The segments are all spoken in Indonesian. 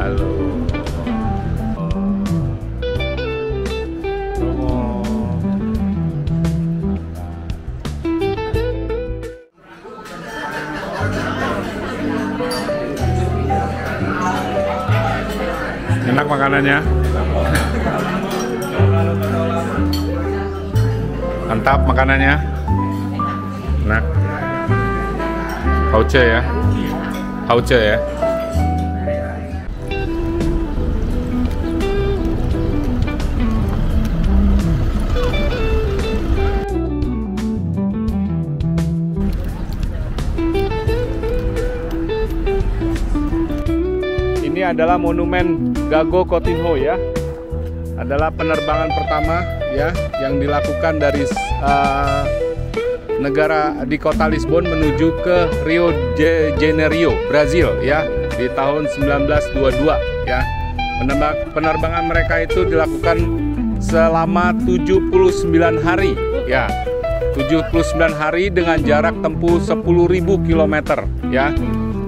Halo. Enak makanannya. Mantap makanannya. Enak. Hauce ya. Hauce ya. Ini adalah monumen Gago Coutinho ya. Adalah penerbangan pertama ya yang dilakukan dari negara di kota Lisbon menuju ke Rio de Janeiro, Brazil ya di tahun 1922 ya. Penerbangan mereka itu dilakukan selama 79 hari ya. 79 hari dengan jarak tempuh 10.000 km ya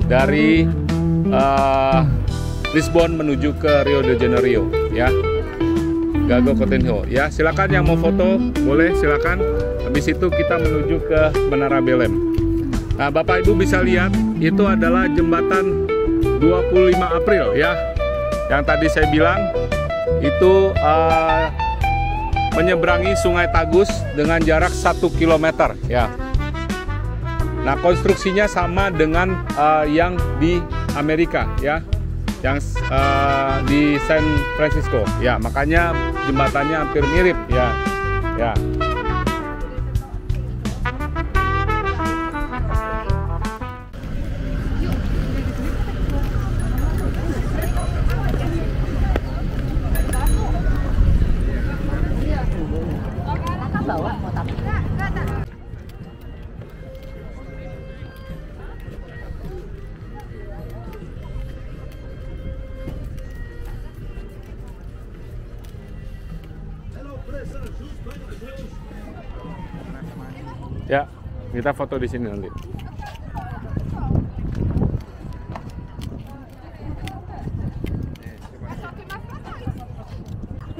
dari Lisbon menuju ke Rio de Janeiro ya. Gago Coutinho ya, silakan yang mau foto boleh silakan. Habis itu kita menuju ke Menara Belém. Nah, Bapak Ibu bisa lihat itu adalah jembatan 25 April ya. Yang tadi saya bilang itu menyeberangi Sungai Tagus dengan jarak 1 km ya. Nah, konstruksinya sama dengan yang di Amerika ya, yang di San Francisco ya, makanya jembatannya hampir mirip ya. Ya. Ya, kita foto di sini nanti.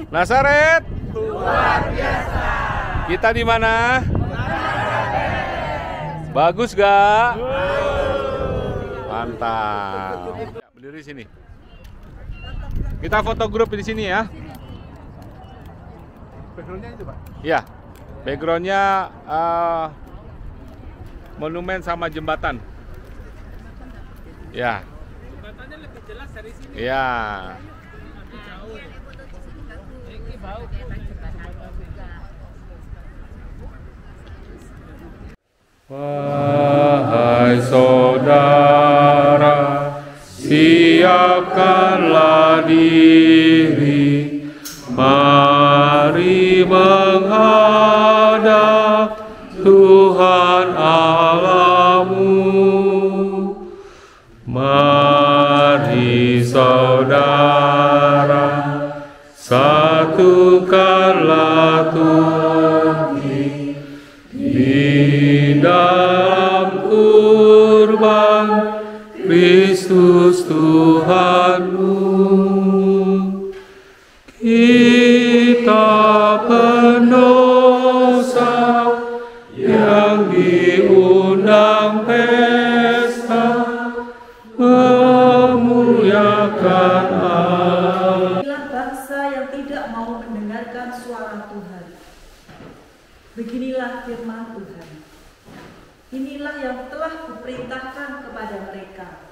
Nazaret. Luar biasa. Kita di mana? Bagus gak? Mantap. Berdiri sini. Kita foto grup di sini ya. Backgroundnya itu Pak? Iya. Backgroundnya monumen sama jembatan. Ya. Jembatannya lebih jelas dari sini. Ya. Wahai saudara, siapkanlah diri, mari menghadap Tuhan Allahmu. Mari saudara, satukanlah tubuh di dalam kurban Kristus Tuhanmu. Kita pendosa yang diundang pesta memuliakan Allah. Inilah bangsa yang tidak mau mendengarkan suara Tuhan. Beginilah firman Tuhan. Inilah yang telah kuperintahkan kepada mereka.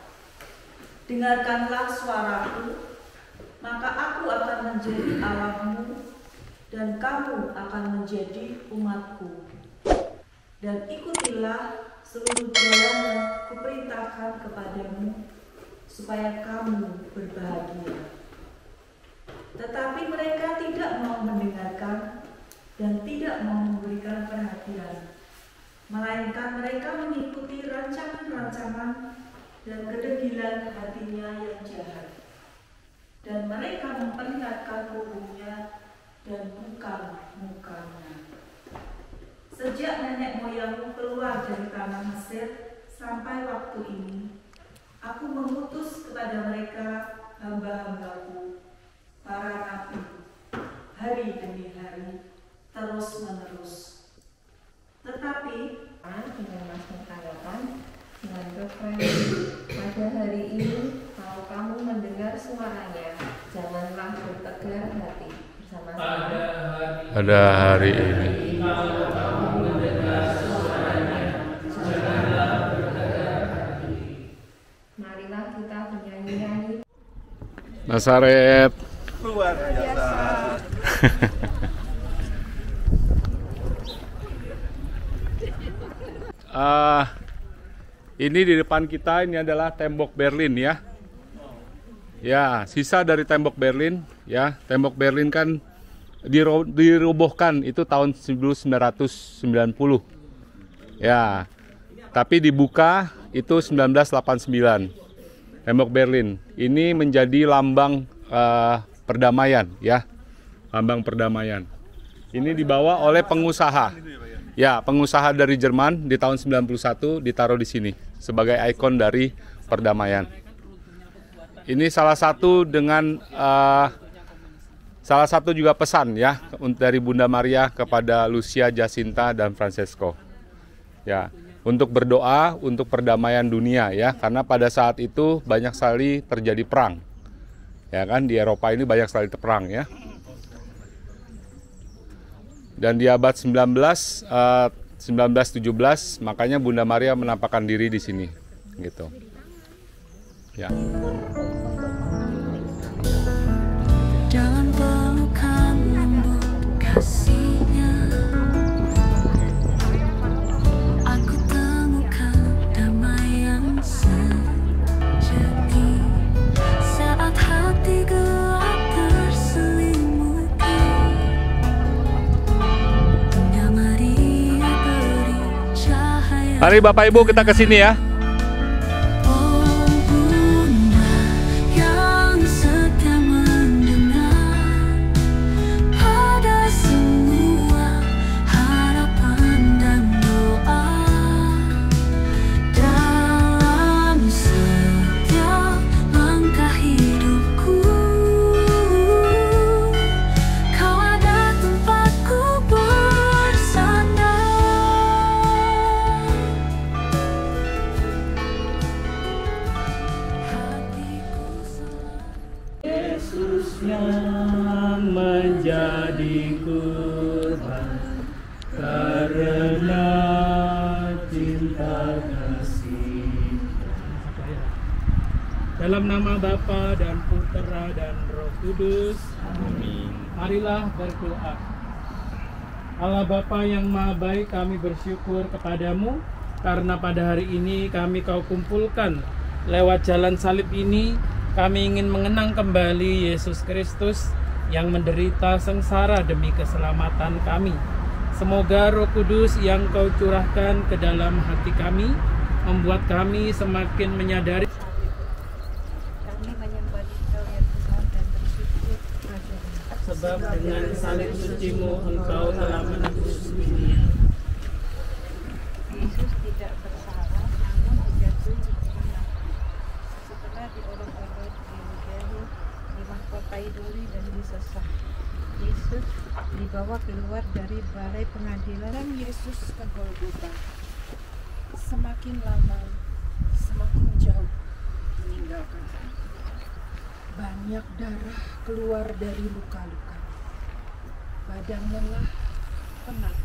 Dengarkanlah suaraku, maka aku akan menjadi Allahmu, dan kamu akan menjadi umatku. Dan ikutilah seluruh jalan yang kuperintahkan kepadamu, supaya kamu berbahagia. Tetapi mereka tidak mau mendengarkan dan tidak mau memberikan perhatian, melainkan mereka mengikuti rancangan-rancangan dan kedegilan hatinya yang jahat. Dan mereka memperlihatkan wujudnya dan bukan mukanya. Sejak nenek moyangmu keluar dari tanah Mesir sampai waktu ini, aku mengutus kepada mereka hamba-hambaku, para nabi, hari demi hari, terus-menerus. Tetapi dengan Mas mengatakan dengan keren, pada hari ini kalau kamu mendengar suaranya, janganlah bertegar hati bersama-sama. Pada hari ini. Kalau kamu mendengar suaranya, janganlah bertegar hati. Marilah kita bernyanyi-nyanyi. Nazaret. Luar biasa. Ini di depan kita ini adalah tembok Berlin ya. Ya, sisa dari tembok Berlin ya. Tembok Berlin kan dirobohkan itu tahun 1990. Ya. Tapi dibuka itu 1989. Tembok Berlin. Ini menjadi lambang perdamaian ya. Lambang perdamaian. Ini dibawa oleh pengusaha. Ya, pengusaha dari Jerman di tahun 91 ditaruh di sini sebagai ikon dari perdamaian. Ini salah satu juga pesan ya dari Bunda Maria kepada Lucia, Jacinta dan Francesco. Ya, untuk berdoa untuk perdamaian dunia ya, karena pada saat itu banyak sekali terjadi perang. Ya kan, di Eropa ini banyak sekali perang ya. Dan di abad 1917 makanya Bunda Maria menampakkan diri di sini gitu. Ya. Dalam pelukan lembut kasihnya, aku temukan damai yang sejati. Saat hati gelap terselimuti, Bunda Maria beri cahaya. Mari Bapak Ibu kita ke sini ya. Yang menjadi kurban karena cinta kasih. Dalam nama Bapa dan Putera dan Roh Kudus. Amin. Marilah berdoa. Allah Bapa yang Maha Baik, kami bersyukur kepadamu karena pada hari ini kami Kau kumpulkan lewat jalan salib ini. Kami ingin mengenang kembali Yesus Kristus yang menderita sengsara demi keselamatan kami. Semoga Roh Kudus yang Kau curahkan ke dalam hati kami membuat kami semakin menyadari. Kami menyembah Engkau ya Tuhan dan bersyukur padamu. Sebab dengan salib suci-Mu Engkau telah menebus dunia. Yesus tidak bersalah, namun dijatuhi hukuman mati. Setelah diolok-olok, diludahi, dimahkotai duri dan disesah, Yesus dibawa keluar dari balai pengadilan. Dan Yesus ke Golgota. Semakin lama, semakin jauh meninggalkan kami. Banyak darah keluar dari luka-luka. Badan lelah, penat,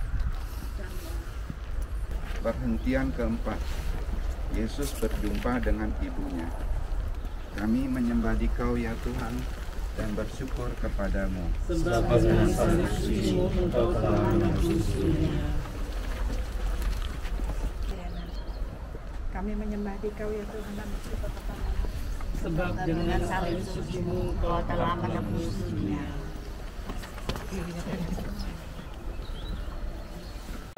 dan lelah. Perhentian keempat, Yesus berjumpa dengan ibunya. Kami menyembah Dikau ya Tuhan dan bersyukur kepadamu. Sebab dengan salib suci-Mu Engkau telah menebus dunia. Kami menyembah Dikau ya Tuhan dan bersyukur kepadamu. Sebab dengan salib suci-Mu Engkau telah menebus dunia.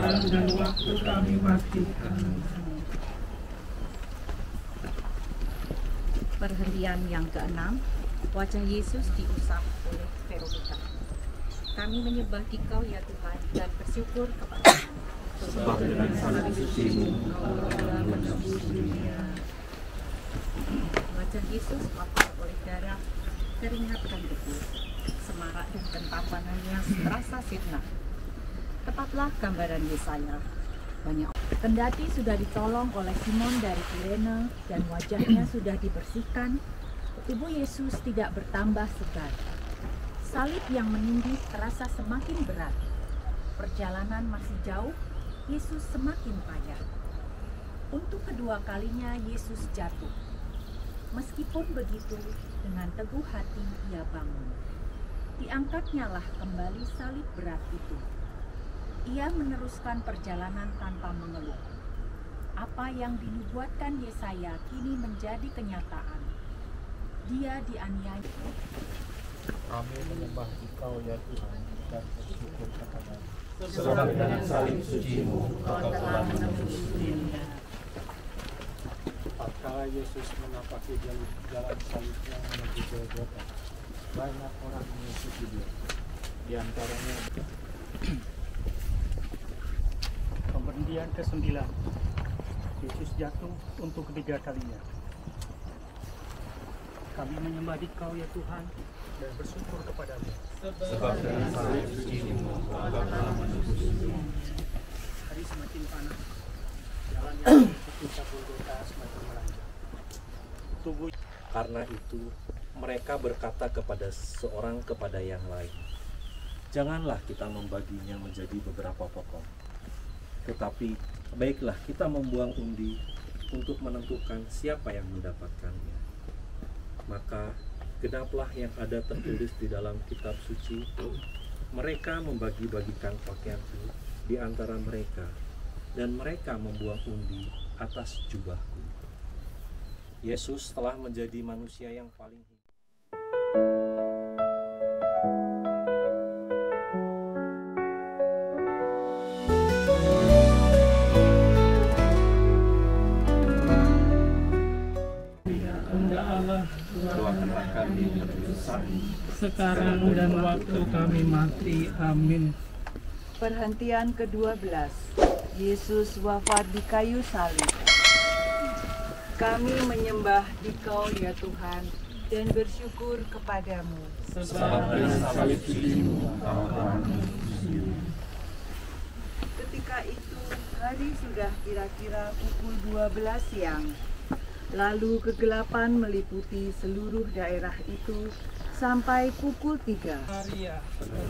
Dan waktu kami matikan. Perhentian yang keenam, wajah Yesus diusap oleh Veronica. Kami menyembah Dikau ya Tuhan dan bersyukur kepadamu. Sebab dengan salib suci-Mu Engkau telah menebus dunia. Wajah Yesus, oleh darah, keringat dan debu, semarak dan kentapanannya terasa fitnah. Tepatlah gambaran Yesaya. Banyak kendati sudah ditolong oleh Simon dari Kirene dan wajahnya sudah dibersihkan, tubuh Yesus tidak bertambah segar. Salib yang menindih terasa semakin berat. Perjalanan masih jauh, Yesus semakin payah. Untuk kedua kalinya Yesus jatuh. Meskipun begitu, dengan teguh hati ia bangun. Diangkatnyalah kembali salib berat itu. Ia meneruskan perjalanan tanpa mengeluh. Apa yang dinubuatkan Yesaya kini menjadi kenyataan. Dia dianiaya. Kami menyembah Engkau ya Tuhan dan bersyukur kepada-Mu. Sebab dengan salib suci-Mu Kau telah menembus dunia. Tatkala Yesus menapaki jalan salibnya menuju Golgota, banyak orang mengikuti Dia. Di antaranya pemberhentian ke-9. Yesus jatuh untuk ketiga kalinya. Kami menyembah Dikau ya Tuhan dan bersyukur kepada-Mu. Sebab dengan salib suci-Mu Kau telah menembus dunia. Hari semakin panas, jalan yang menuju Golgota semakin melanjang. Tubuh. Karena itu, mereka berkata kepada seorang kepada yang lain, janganlah kita membaginya menjadi beberapa potong. Tetapi, baiklah kita membuang undi untuk menentukan siapa yang mendapatkannya. Maka, genaplah yang ada tertulis di dalam kitab suci. Mereka membagi-bagikan pakaianku di antara mereka, dan mereka membuang undi atas jubahku. Yesus telah menjadi manusia yang paling hidup. Tuhanlah kami berdosa, sekarang dan waktu kami mati. Amin. Perhentian ke-12. Yesus wafat di kayu salib. Kami menyembah Dikau ya Tuhan dan bersyukur kepada-Mu. Sebab dengan salib suci-Mu Kau telah menembus dunia. Ketika itu hari sudah kira-kira pukul 12 siang. Lalu kegelapan meliputi seluruh daerah itu sampai pukul 3. Maria,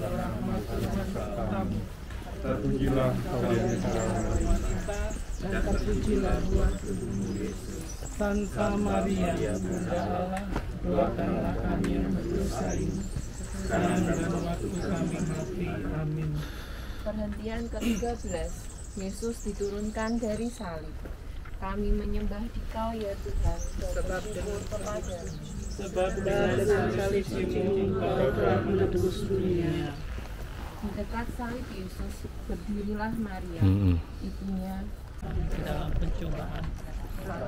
rahmat Tuhan sertamu. Terpujilah Kau di antara wanita, dan terpujilah buah tubuhmu Yesus. Santa Maria, Bunda Allah, doakanlah kami yang berdosa ini, sekarang dan waktu kami mati. Amin. Perhentian ke-13. Yesus diturunkan dari salib. Kami menyembah Dikau ya Tuhan dan bersyukur kepada-Mu. Sebab dengan salib suci-Mu Kau telah menebus dunia. Di dekat salib Yesus berdirilah Maria, ibunya. Dalam pencobaan,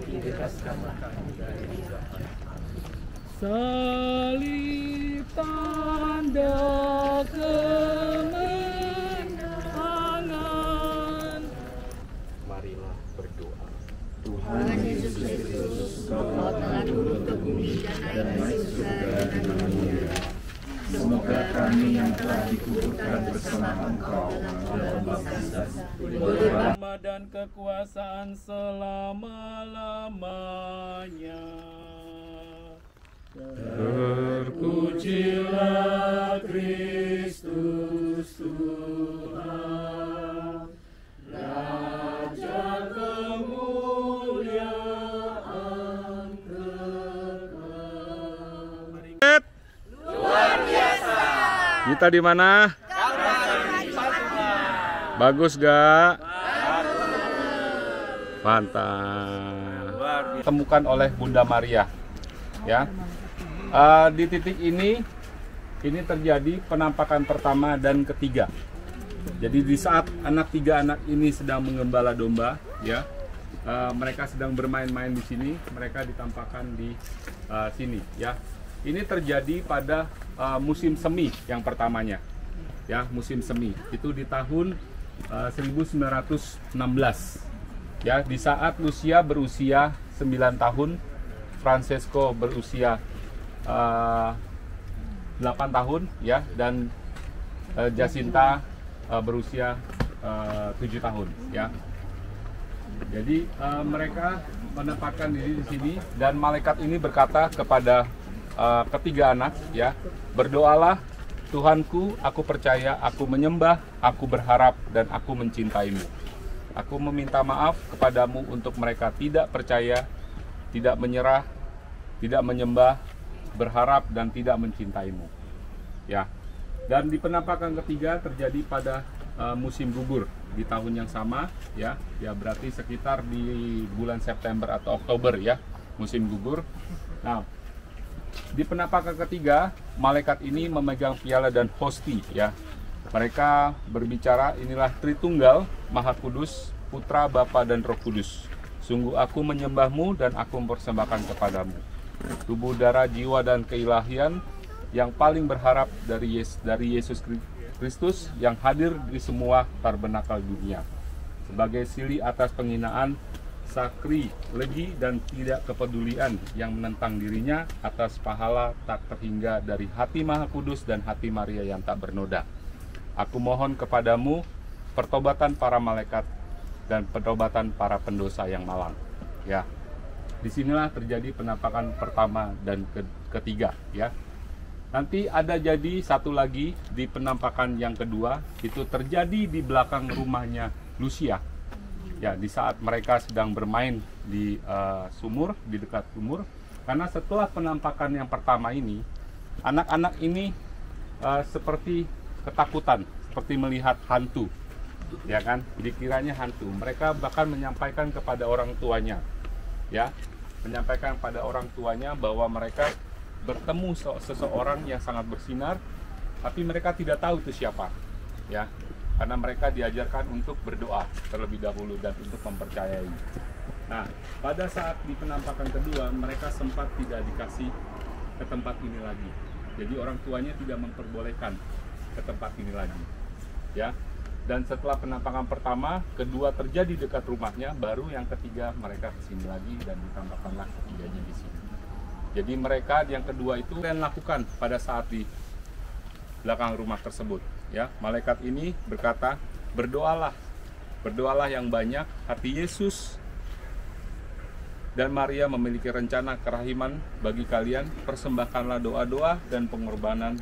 bebaskanlah kami dari jahat. Salib tanda kemenangan. Marilah berdoa. Tuhan Yesus Kristus, Kau telah turun ke bumi dan naik ke surga dengan mulia. Semoga kami yang telah dikuburkan bersama Engkau dalam baptisan boleh Nama dan kekuasaan selama-lamanya. Terpujilah Kristus Tuhan, Raja kemuliaan kekal. Luar biasa. Kita di mana? Bagus gak? Mantap. Temukan oleh Bunda Maria, ya. Di titik ini terjadi penampakan pertama dan ketiga. Jadi di saat tiga anak ini sedang mengembala domba, ya, mereka sedang bermain-main di sini, mereka ditampakkan di sini, ya. Ini terjadi pada musim semi yang pertamanya, ya, musim semi itu di tahun 1916, ya, di saat Lucia berusia 9 tahun, Francesco berusia 8 tahun ya, dan Jacinta berusia 7 tahun ya. Jadi mereka menempatkan diri di sini, dan malaikat ini berkata kepada ketiga anak ya, berdoalah Tuhanku, aku percaya, aku menyembah, aku berharap, dan aku mencintaimu. Aku meminta maaf kepadamu untuk mereka tidak percaya, tidak menyerah, tidak menyembah, berharap, dan tidak mencintaimu. Ya. Dan di penampakan ketiga terjadi pada musim gugur di tahun yang sama ya. Ya berarti sekitar di bulan September atau Oktober ya, musim gugur. Nah, di penampakan ketiga, malaikat ini memegang piala dan hosti ya. Mereka berbicara, inilah Tritunggal, Maha Kudus, Putra, Bapa, dan Roh Kudus. Sungguh aku menyembahmu dan aku mempersembahkan kepadamu tubuh, darah, jiwa, dan keilahian yang paling berharap dari Yesus Kristus yang hadir di semua tabernakel dunia. Sebagai sili atas penghinaan, sakri, legi, dan tidak kepedulian yang menentang dirinya atas pahala tak terhingga dari hati Maha Kudus dan hati Maria yang tak bernoda. Aku mohon kepadamu pertobatan para malaikat dan pertobatan para pendosa yang malang. Ya, disinilah terjadi penampakan pertama dan ketiga. Ya, nanti ada jadi satu lagi di penampakan yang kedua, itu terjadi di belakang rumahnya Lucia. Ya, di saat mereka sedang bermain di sumur, di dekat sumur. Karena setelah penampakan yang pertama ini, anak-anak ini seperti ketakutan, seperti melihat hantu. Ya kan, dikiranya hantu. Mereka bahkan menyampaikan kepada orang tuanya, ya, menyampaikan pada orang tuanya bahwa mereka bertemu seseorang yang sangat bersinar, tapi mereka tidak tahu itu siapa, ya, karena mereka diajarkan untuk berdoa terlebih dahulu dan untuk mempercayai. Nah, pada saat di penampakan kedua, mereka sempat tidak dikasih ke tempat ini lagi. Jadi orang tuanya tidak memperbolehkan ke tempat ini lagi, ya. Dan setelah penampakan pertama, kedua terjadi dekat rumahnya, baru yang ketiga mereka kesini lagi dan ditampakkanlah ketiganya di sini. Jadi mereka yang kedua itu yang lakukan pada saat di belakang rumah tersebut. Ya, malaikat ini berkata, berdoalah yang banyak. Hati Yesus dan Maria memiliki rencana kerahiman bagi kalian. Persembahkanlah doa-doa dan pengorbanan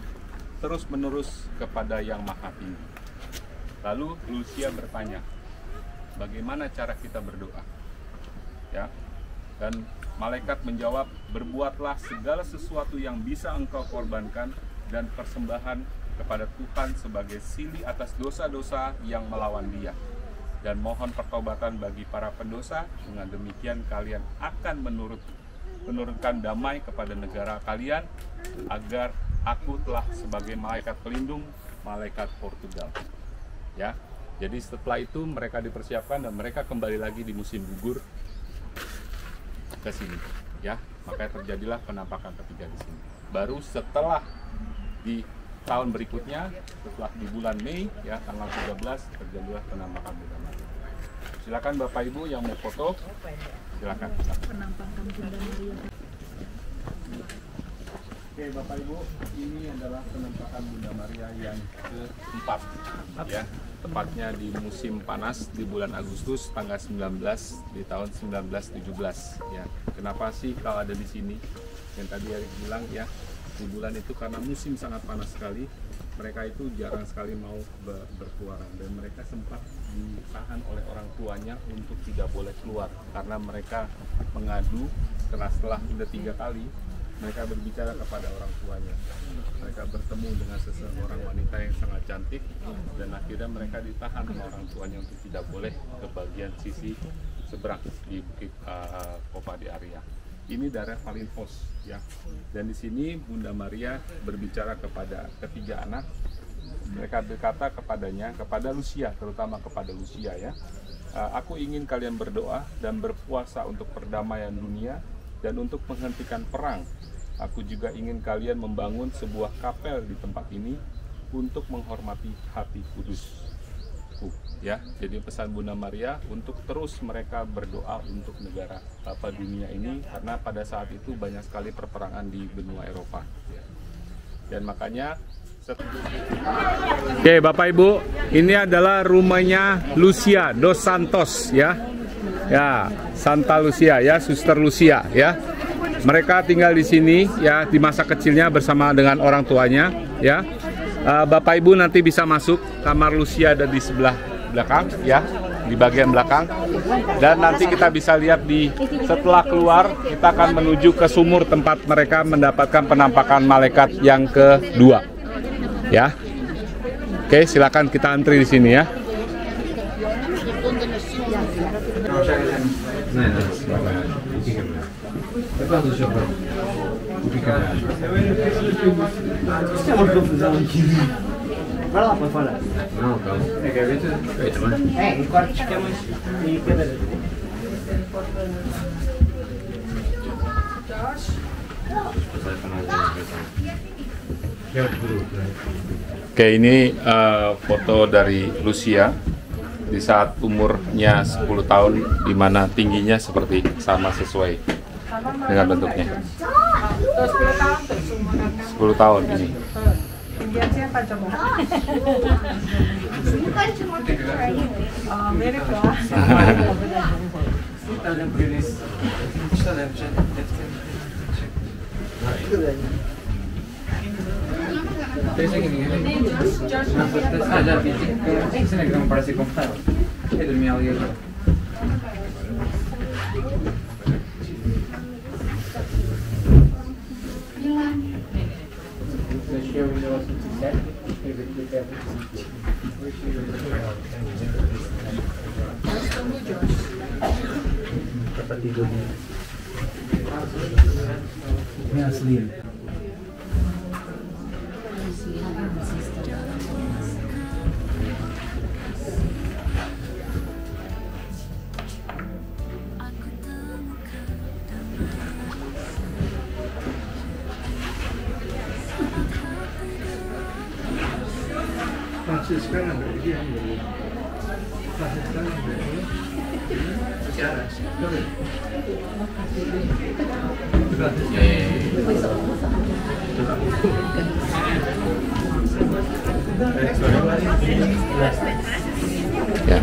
terus-menerus kepada Yang Maha Tinggi. Lalu Lucia bertanya, bagaimana cara kita berdoa? Ya, dan malaikat menjawab, berbuatlah segala sesuatu yang bisa engkau korbankan dan persembahan kepada Tuhan sebagai sili atas dosa-dosa yang melawan Dia. Dan mohon pertobatan bagi para pendosa, dengan demikian kalian akan menurunkan damai kepada negara kalian, agar aku telah sebagai malaikat pelindung, malaikat Portugal. Ya, jadi setelah itu mereka dipersiapkan dan mereka kembali lagi di musim gugur ke sini. Ya, makanya terjadilah penampakan ketiga di sini. Baru setelah di tahun berikutnya, setelah di bulan Mei, ya tanggal 13, terjadilah penampakan Bunda Maria. Silakan Bapak Ibu yang mau foto, silakan. Penampakan Bunda Maria. Oke Bapak Ibu, ini adalah penampakan Bunda Maria yang keempat, ya, tepatnya di musim panas di bulan Agustus tanggal 19 di tahun 1917. Ya, kenapa sih kalau ada di sini? Yang tadi Erik bilang ya, di bulan itu karena musim sangat panas sekali, mereka itu jarang sekali mau berkeluaran dan mereka sempat ditahan oleh orang tuanya untuk tidak boleh keluar karena mereka mengadu karena setelah sudah 3 kali. Mereka berbicara kepada orang tuanya. Mereka bertemu dengan seseorang wanita yang sangat cantik dan akhirnya mereka ditahan oleh orang tuanya untuk tidak boleh ke bagian sisi seberang di Bukit Copa di Aria. Ini daerah Valinhos ya. Dan di sini Bunda Maria berbicara kepada ketiga anak. Mereka berkata kepadanya, kepada Lucia, terutama kepada Lucia ya. Aku ingin kalian berdoa dan berpuasa untuk perdamaian dunia dan untuk menghentikan perang. Aku juga ingin kalian membangun sebuah kapel di tempat ini untuk menghormati hati kudus. aku, ya. Jadi pesan Bunda Maria untuk terus mereka berdoa untuk negara dunia ini, karena pada saat itu banyak sekali perperangan di benua Eropa. Dan makanya oke, Bapak Ibu, ini adalah rumahnya Lucia dos Santos, ya. Ya, Santa Lucia, ya, Suster Lucia, ya. Mereka tinggal di sini, ya, di masa kecilnya bersama dengan orang tuanya, ya. Bapak Ibu nanti bisa masuk kamar Lucia ada di sebelah belakang, ya, di bagian belakang. Dan nanti kita bisa lihat setelah keluar kita akan menuju ke sumur tempat mereka mendapatkan penampakan malaikat yang kedua, ya. Oke, silakan kita antri di sini, ya. Oke, ini foto dari Lucia di saat umurnya 10 tahun, di mana tingginya seperti sama sesuai dengan bentuknya. 10 tahun ini. Dia siapa coba? Bukan cuma mirip lah. Ini asli. Ya.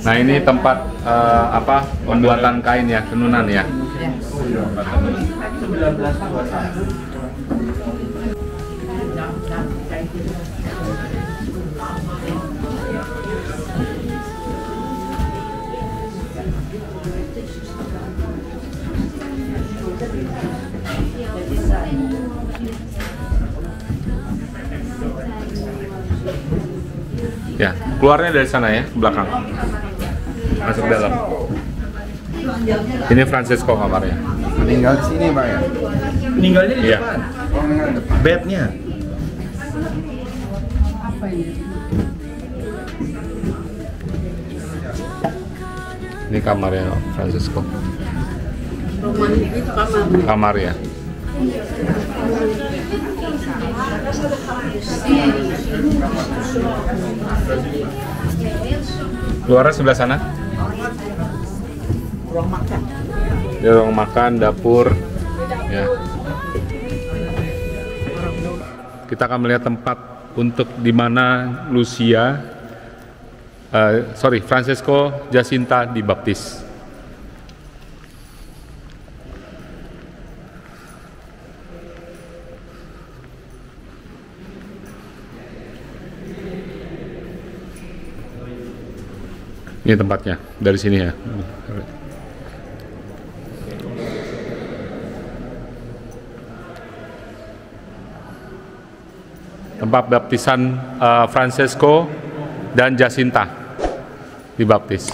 Nah, ini tempat pembuatan kain, ya, tenunan, ya. Ya, keluarnya dari sana, ya, belakang. Masuk dalam. Ini Francesco kamarnya. Meninggal di sini, Pak, ya? Meninggalnya di Iya. depan. Oh, meninggal di depan. Bednya. Ini kamarnya Francesco. Rumahnya itu kamar. Kamar, ya. Keluarnya sebelah sana. Ruang makan. Di ruang makan, dapur, ya. Kita akan melihat tempat untuk di mana Francesco Jacinta dibaptis. Ini tempatnya, dari sini, ya. Tempat baptisan Francesco dan Jacinta dibaptis.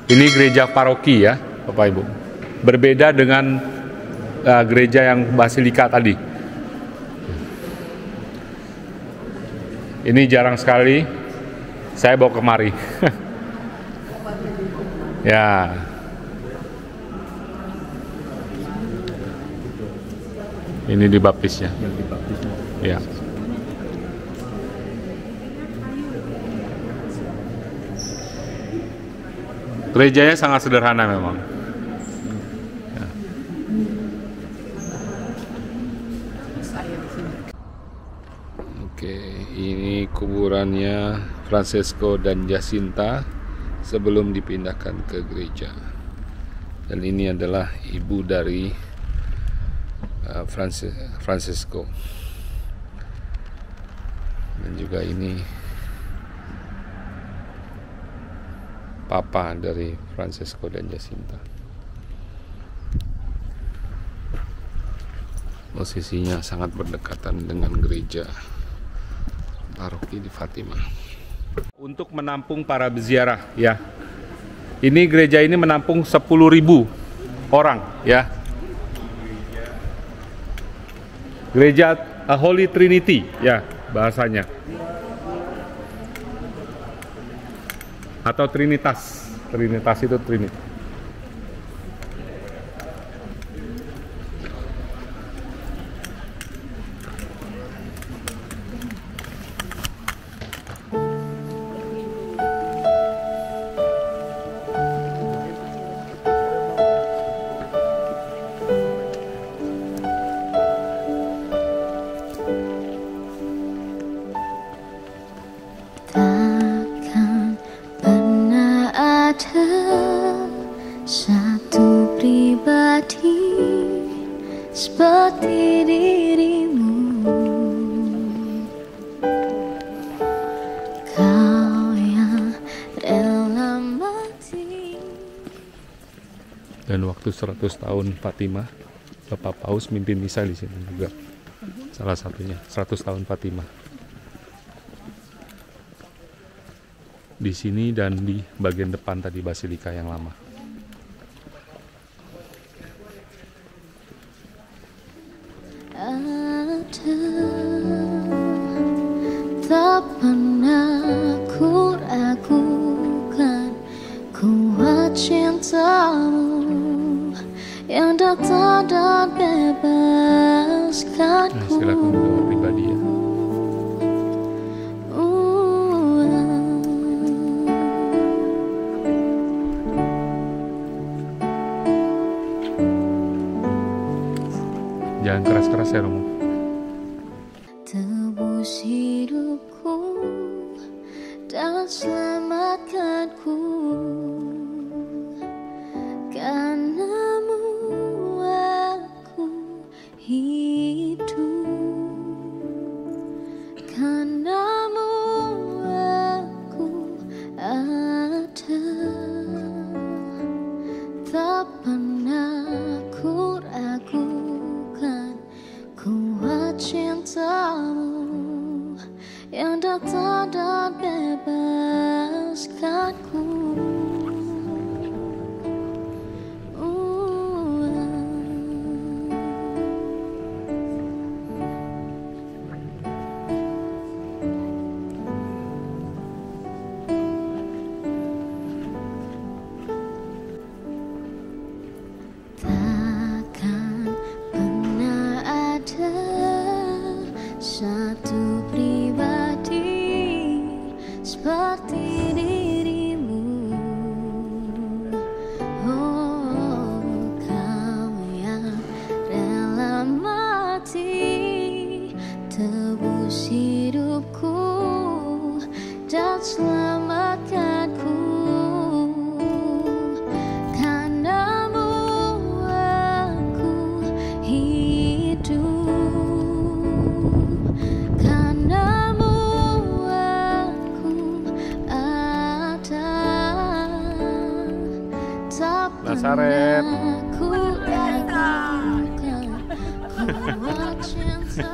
Ini gereja paroki, ya, Bapak Ibu. Berbeda dengan gereja yang Basilika tadi. Ini jarang sekali saya bawa kemari. Ya. Ini dibaptisnya. Ya. Gerejanya sangat sederhana memang. Ya. Oke, ini kuburannya Francesco dan Jacinta sebelum dipindahkan ke gereja. Dan ini adalah ibu dari Francesco. Dan juga ini papa dari Francesco dan Jacinta. Posisinya sangat berdekatan dengan gereja paroki di Fatima. Untuk menampung para peziarah, ya. Ini gereja ini menampung 10.000 orang, ya. Gereja Holy Trinity, ya bahasanya. Atau Trinitas. Trinitas itu Trinity. Satu pribadi seperti dirimu, kau yang rela mati. Dan waktu 100 tahun Fatima, Bapak Paus mimpin misa di sini juga. Salah satunya 100 tahun Fatima. Di sini dan di bagian depan tadi basilika yang lama. Tak pernah ku ragukan kuat cintamu yang datang dan bebaskanku. Silakan doa pribadi ya. Jangan keras-keras ya Romo. Tebus hidupku dan selamatkanku, karenamu aku hidup, karenamu aku ada. Tak pernah ku ragukan kuat cintamu yang datang dan bebaskanku. Takkan pernah ada satu pribadi seperti dirimu. Oh, kau yang rela mati, tebus hidupku dan selamatkanku. Karenamu aku hidup, karenamu aku ada. Tak Nazaret. pernah ku ragukan kuat cinta.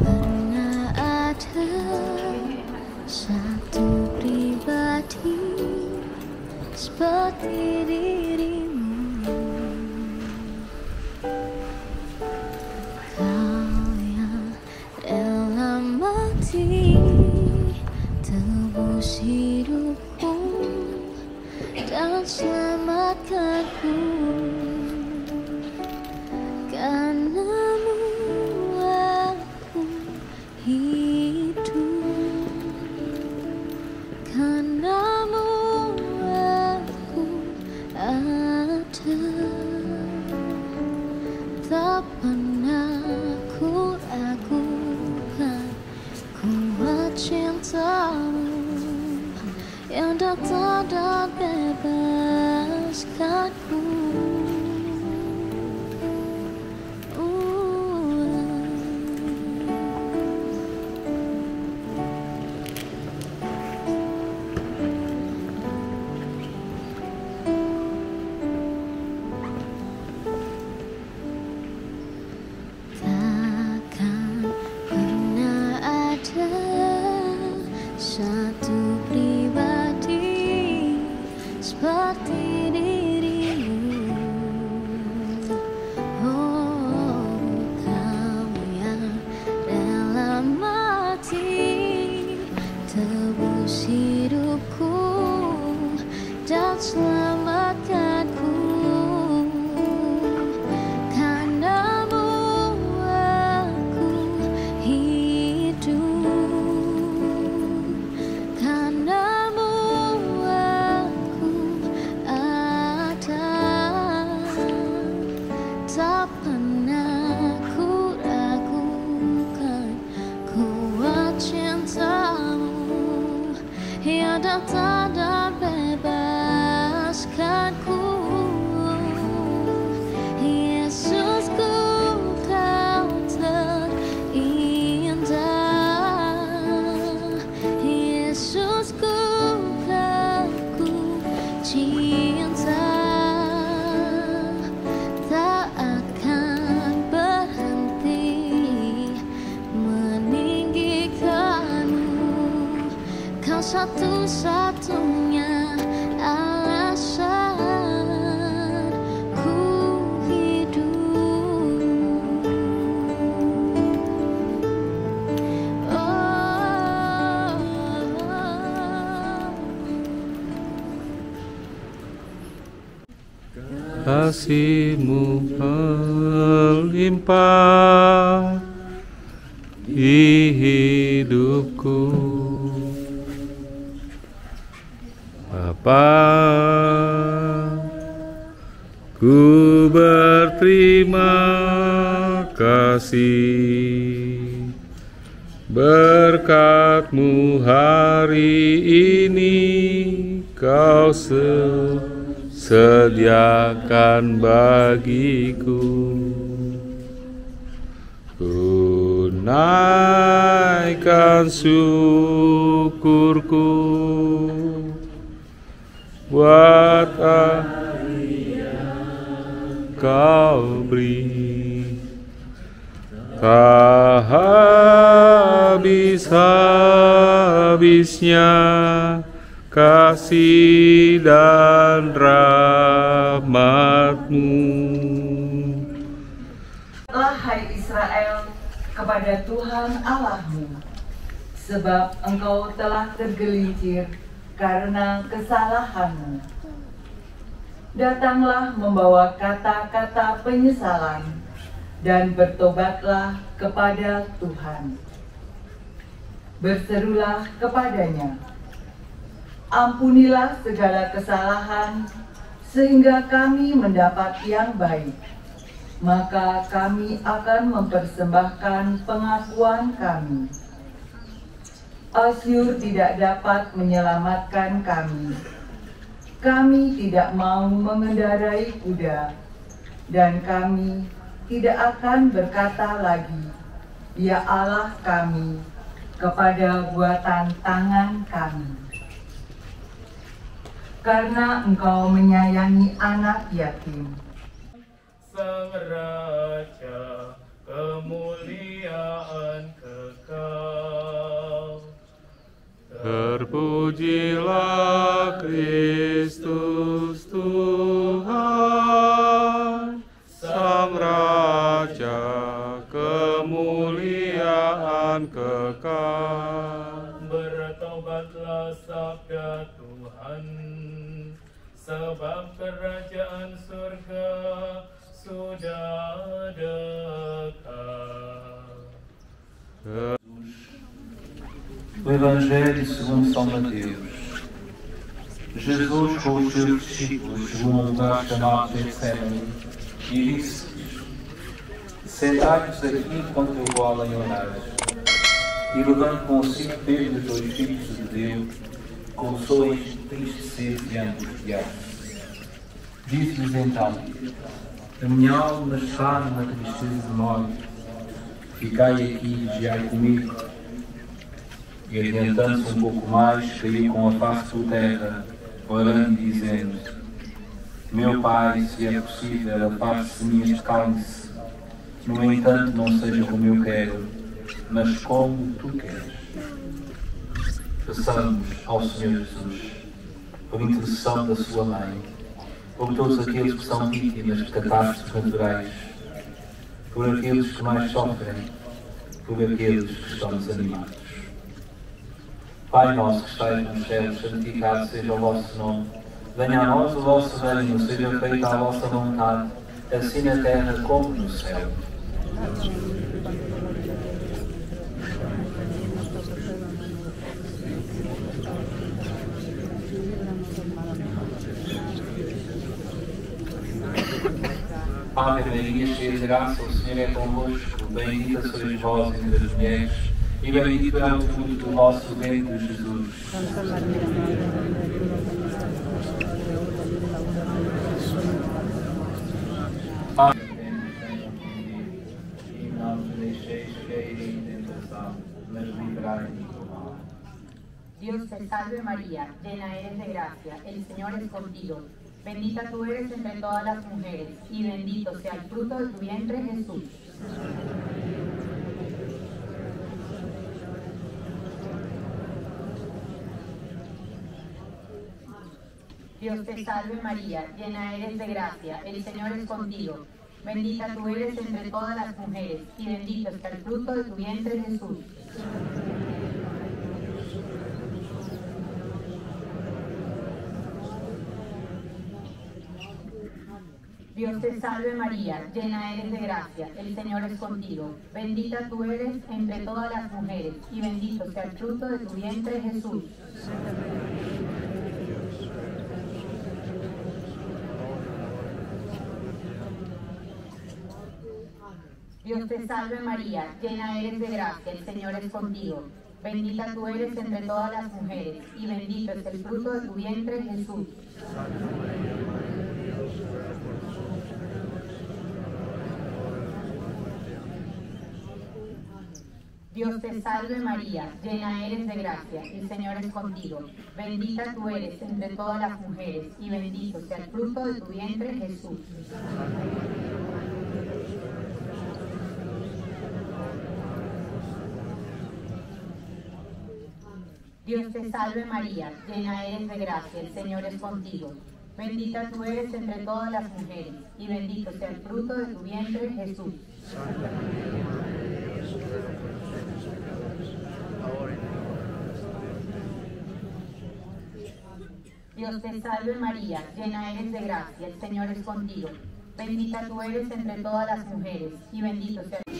Pernah ada satu pribadi seperti dirimu, kau yang tak pernah ku ragukan kuat cintamu yang datang dan bebaskanku. Satu pribadi seperti dirimu, oh kamu yang dalam hati tebus hidupku dan selamatkanku. Karenamu aku hidup. Tak pernah ku ragukan kuat cintamu yang datang dan bebaskanku. Yesusku, kau terindah. Yesusku, kau ku cinta. Satu-satunya alasan ku hidup. Kasih-Mu melimpah di hidupku. Bapa, ku berterima kasih berkat-Mu hari ini Kau sediakan bagiku. Ku naikkan syukurku buat Kau beri, tak habis-habisnya kasih dan rahmat-Mu. Hai Israel, kepada Tuhan Allahmu, sebab engkau telah tergelincir karena kesalahanmu. Datanglah membawa kata-kata penyesalan dan bertobatlah kepada Tuhan. Berserulah kepadanya, ampunilah segala kesalahan sehingga kami mendapat yang baik. Maka kami akan mempersembahkan pengakuan kami. Asyur tidak dapat menyelamatkan kami. Kami tidak mau mengendarai kuda, dan kami tidak akan berkata lagi, "Ya Allah kami," kepada buatan tangan kami. Karena Engkau menyayangi anak yatim. Sang Raja, kemuliaan kekal. Terpujilah Kristus Tuhan, Sang Raja, kemuliaan kekal. Bertobatlah sabda Tuhan, sebab kerajaan surga sudah dekat. O Evangelho segundo São Mateus. Jesus com os seus discípulos chegou a um lugar chamado Getsemane e disse: sentai-vos aqui enquanto eu vou além orar. E levando consigo Pedro e os 2 filhos de Zebedeu, começou a entristecer e a angustiar. Disse-lhes então: a minha alma está numa tristeza de morte, ficai aqui e vigiai comigo. E adiantando-se um pouco mais, caiu com a face por terra, orando e dizendo: meu Pai, se é possível, afaste-se de mim este cálice. No entanto, não seja como eu quero, mas como tu queres. Peçamos ao Senhor Jesus, por intercessão da sua mãe, por todos aqueles que são vítimas de catástrofes naturais, por aqueles que mais sofrem, por aqueles que estão desanimados. Pai nosso que estais nos céus, santificado seja o vosso nome. Venha a nós o vosso reino, seja feita a vossa vontade, assim na terra como no céu. Ave Maria, cheia de graça, o Senhor é convosco, bendita sois vós entre as mulheres, e bendito é o fruto do vosso ventre, Jesus. Santa Maria, Mãe de Deus, e não nos deixeis cair em tentação, mas livrai-nos do mal. Dios te salve María, llena eres de gracia, el Señor es contigo. Bendita tú eres entre todas las mujeres, y bendito sea el fruto de tu vientre, Jesús. Dios te salve María, llena eres de gracia, el Señor es contigo. Bendita tú eres entre todas las mujeres, y bendito sea el fruto de tu vientre, Jesús. Dios te salve María, llena eres de gracia, el Señor es contigo. Bendita tú eres entre todas las mujeres, y bendito sea el fruto de tu vientre, Jesús. Dios te salve María, llena eres de gracia, el Señor es contigo. Bendita tú eres entre todas las mujeres, y bendito es el fruto de tu vientre, Jesús. Dios te salve María, llena eres de gracia, el Señor es contigo. Bendita tú eres entre todas las mujeres, y bendito sea el fruto de tu vientre, Jesús. Dios te salve María, llena eres de gracia, el Señor es contigo. Bendita tú eres entre todas las mujeres, y bendito sea el fruto de tu vientre, Jesús. Dios te salve María, llena eres de gracia, el Señor es contigo. Bendita tú eres entre todas las mujeres, y bendito sea el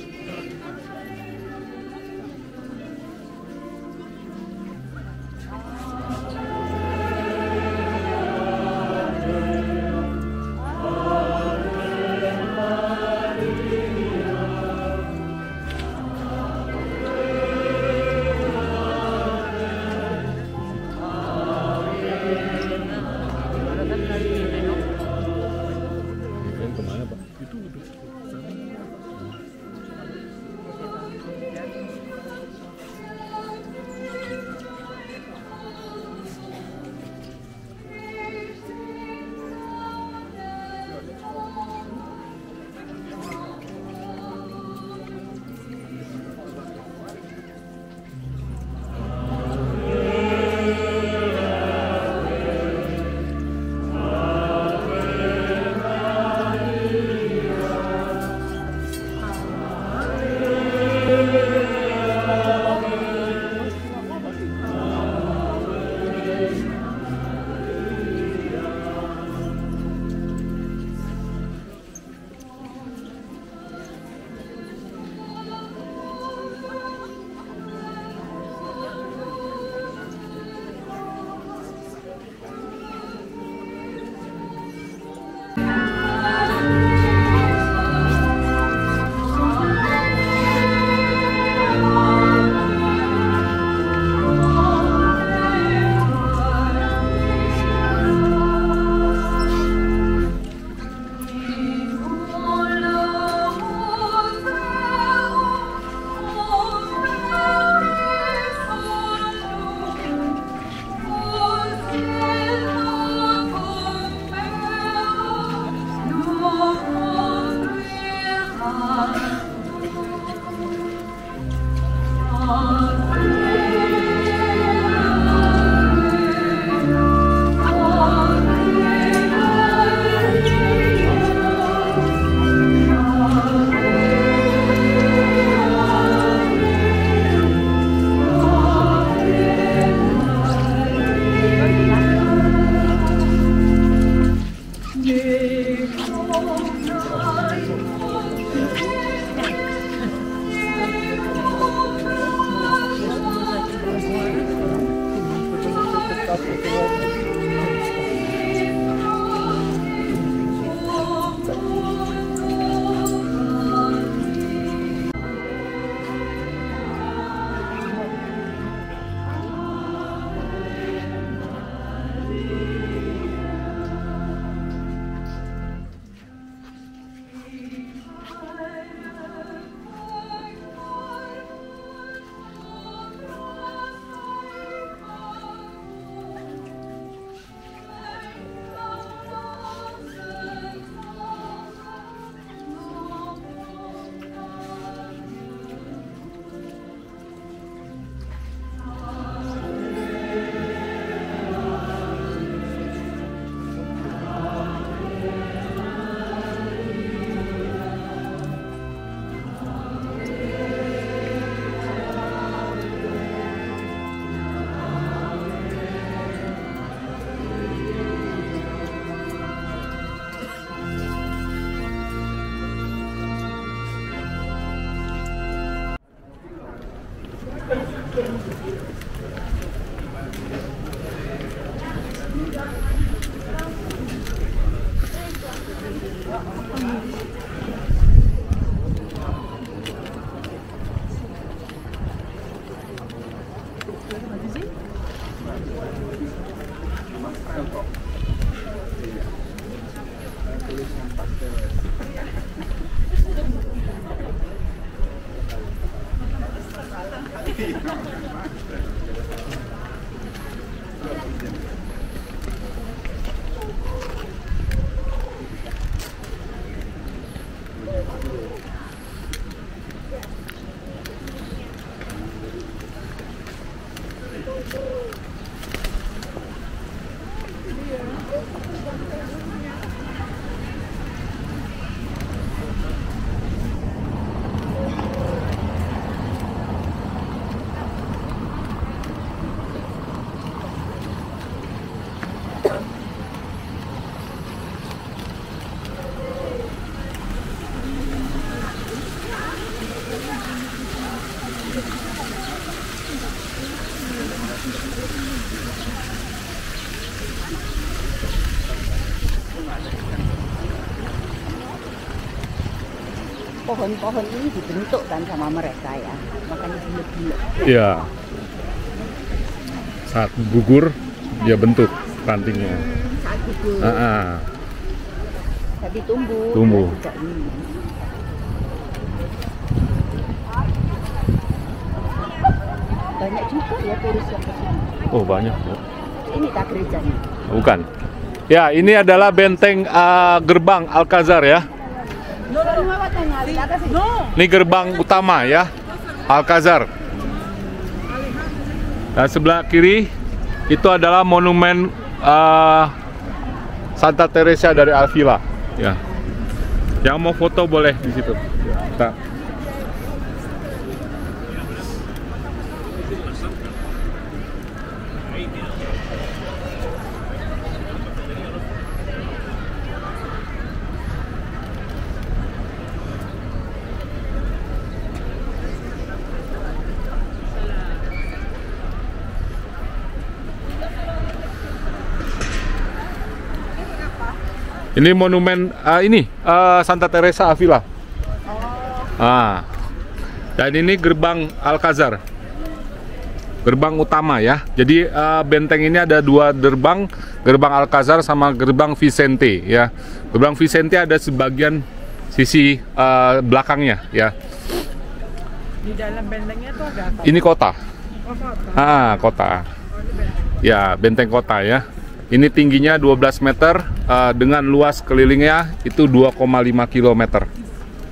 Pohon-pohon ini dibentukkan sama mereka ya, makanya bulat-bulat. Iya. Saat gugur dia bentuk rantingnya. Saat gugur. Tapi tumbuh. Tumbuh. Banyak juga ya turis yang kesini. Oh banyak. Ini tak gerejanya. Bukan. Ya ini adalah benteng gerbang Alcazar ya. Ini gerbang utama ya, Alcazar. Dan sebelah kiri itu adalah monumen Santa Teresa dari Avila. Ya. Yang mau foto boleh di situ. Kita. Ini monumen Santa Teresa Avila. Dan ini gerbang Alcazar, gerbang utama ya. Jadi benteng ini ada dua gerbang, gerbang Alcazar sama gerbang Vicente ya. Gerbang Vicente ada sebagian sisi belakangnya ya. Di dalam bentengnya tuh ada apa? Ini kota. Oh, kota. Kota. Ya, benteng kota ya. Ini tingginya 12 meter dengan luas kelilingnya itu 2,5 km.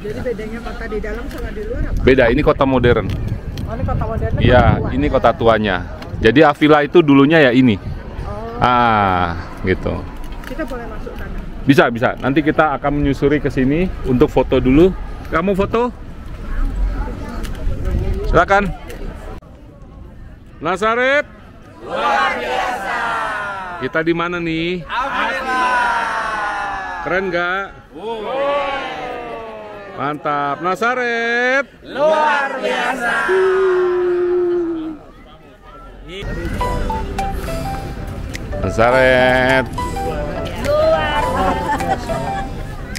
Jadi bedanya kota di dalam sama di luar apa? Beda, ini kota modern. Oh, ini kota modern. Iya, ini kota tuanya. Jadi Avila itu dulunya ya ini. Gitu. Kita boleh masuk sana? Bisa, bisa. Nanti kita akan menyusuri ke sini untuk foto dulu. Kamu foto? Silakan. Nazaret. Luar biasa. Kita di mana nih? Avila. Keren nggak? Mantap. Nazaret. Luar biasa. Nazaret. Luar biasa.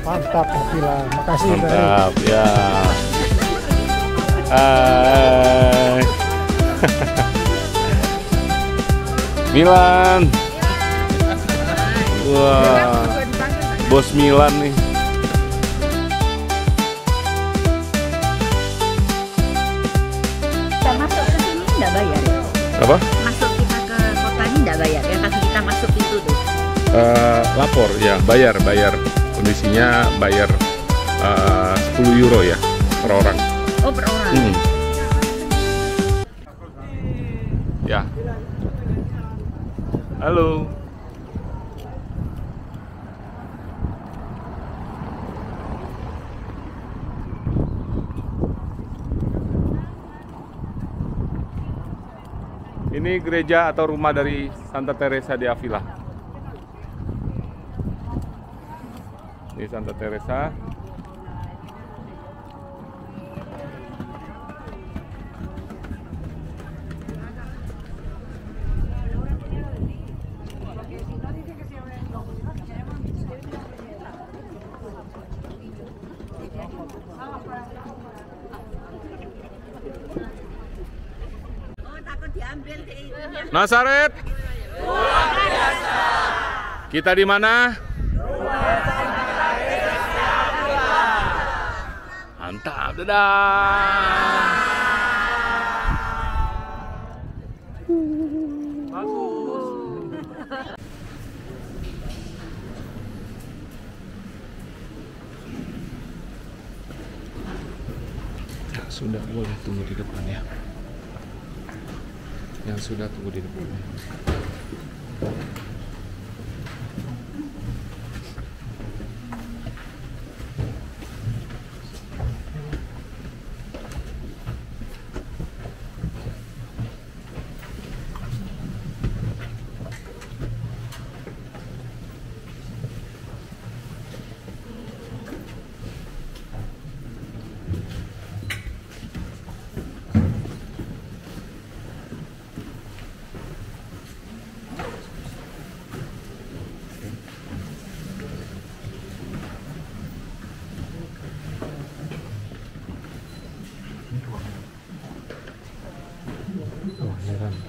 Mantap, Avila. Makasih. Mantap, ya. Hai. Milan. Wah. Bos Milan nih. Kita masuk ke sini nggak bayar ya? Apa? Masuk kita ke kota ini nggak bayar ya? Kalau kita masuk pintu tuh. Lapor ya, bayar. Kondisinya bayar 10 euro ya per orang. Oh, per orang. Ya. Halo. Ini gereja atau rumah dari Santa Teresa di Avila. Ini Santa Teresa. Nazaret. Luar biasa. Kita di mana? Mantap, dadah. Bagus. Ya, sudah boleh tunggu di depan ya. Yang sudah tunggu di depan.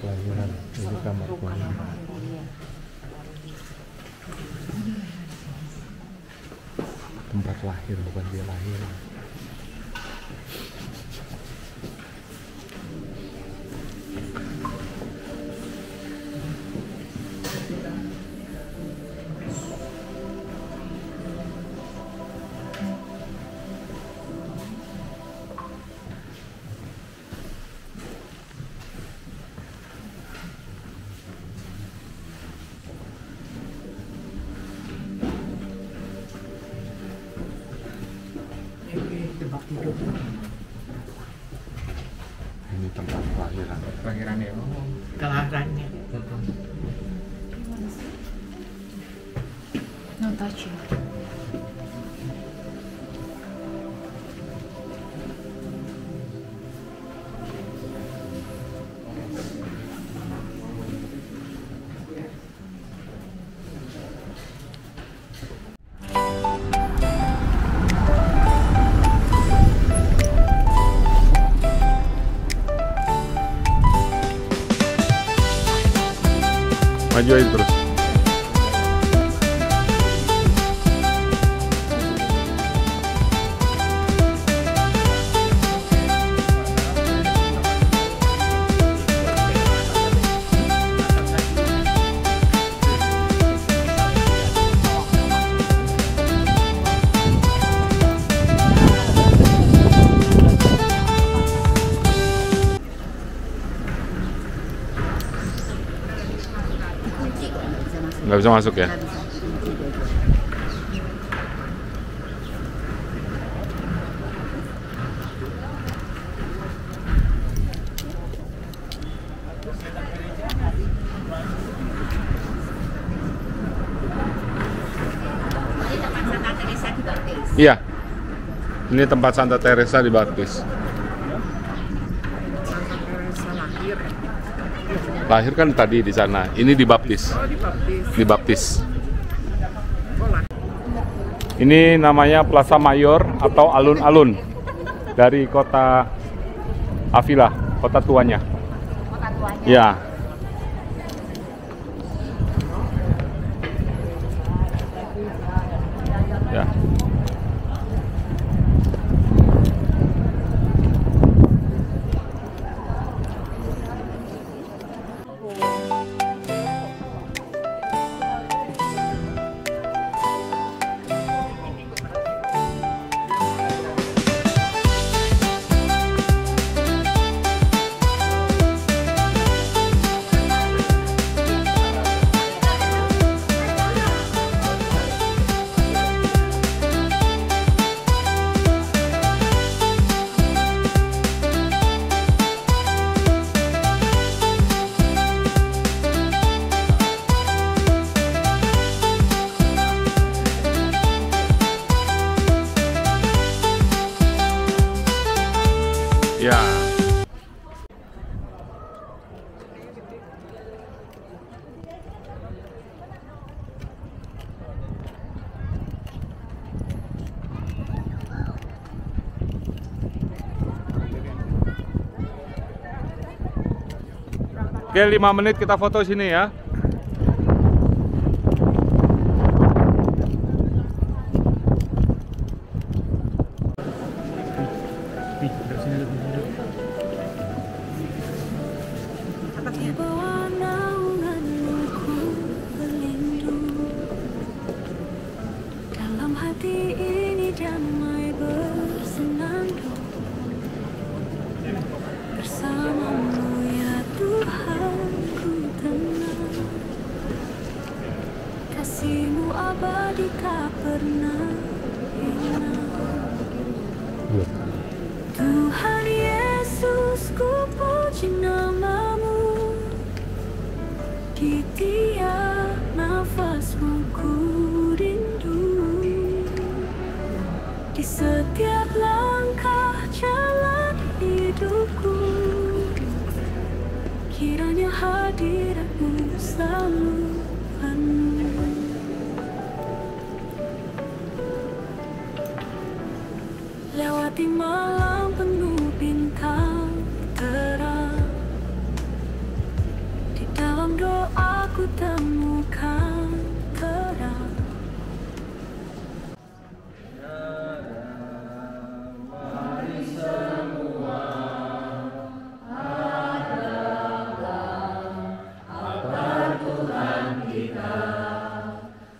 Kelahiran. Ini kamar kelahiran. Tempat lahir, bukan dia lahir. Ini tempat kelahiran. Kelahirannya. Kelahirannya. No touch. Maju aja terus. Nggak bisa masuk ya? Iya, ini tempat Santa Teresa dibaptis. Santa Teresa lahir. Lahir kan tadi di sana. Ini dibaptis. Oh, dibaptis. Dibaptis. Ini namanya Plaza Mayor atau alun-alun dari kota Avila, kota tuanya. Kota tuanya. Ya. Ya. Ya. Oke, 5 menit kita foto sini ya. Dalam hati ini damai bersenandung, bersamamu ya Tuhan ku tenang. Kasih-Mu abadi tak pernah hilang. Tuhan Yesus, ku puji nama-Mu, di tiap nafasmu ku rindu, di setiap langkah jalan hidupku, kiranya hadirat-Mu selalu penuh. Lewati malam penuh bintang terang, di dalam doa ku temukan terang. Mari semua hadaplah apa Tuhan kita,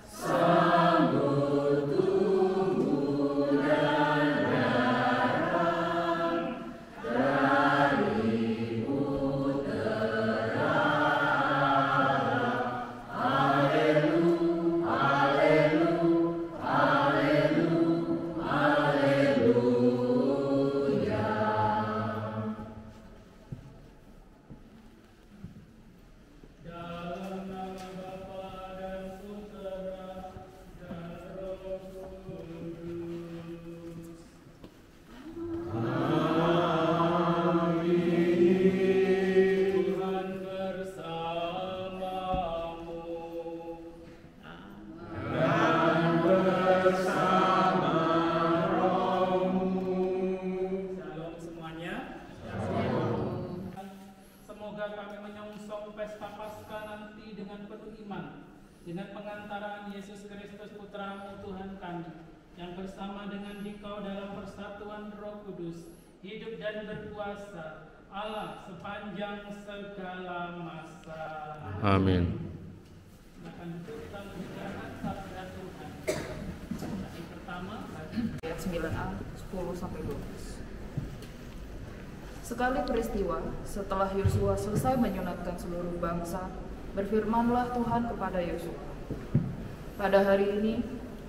sambut tunggu dan garang dari utara. Haleluya, haleluya, haleluya, haleluya. Dalam nama Bapa dan Putera dan Roh Kudus. Tuhan bersamamu. Dan bersama rohmu. Shalom semuanya. Semoga kami menyongsong pesta Paskah nanti dengan penuh iman, dengan pengantaraan Yesus Kristus Putra-Mu Tuhan kami, yang bersama dengan Dikau dalam persatuan Roh Kudus, hidup dan berkuasa Allah sepanjang segala masa. Amin. Silakan duduk, kita mendengarkan sabda Tuhan. Yang pertama, Ayat 9a 10-12. Sekali peristiwa, setelah Yosua selesai menyunatkan seluruh bangsa, berfirmanlah Tuhan kepada Yosua, Pada hari ini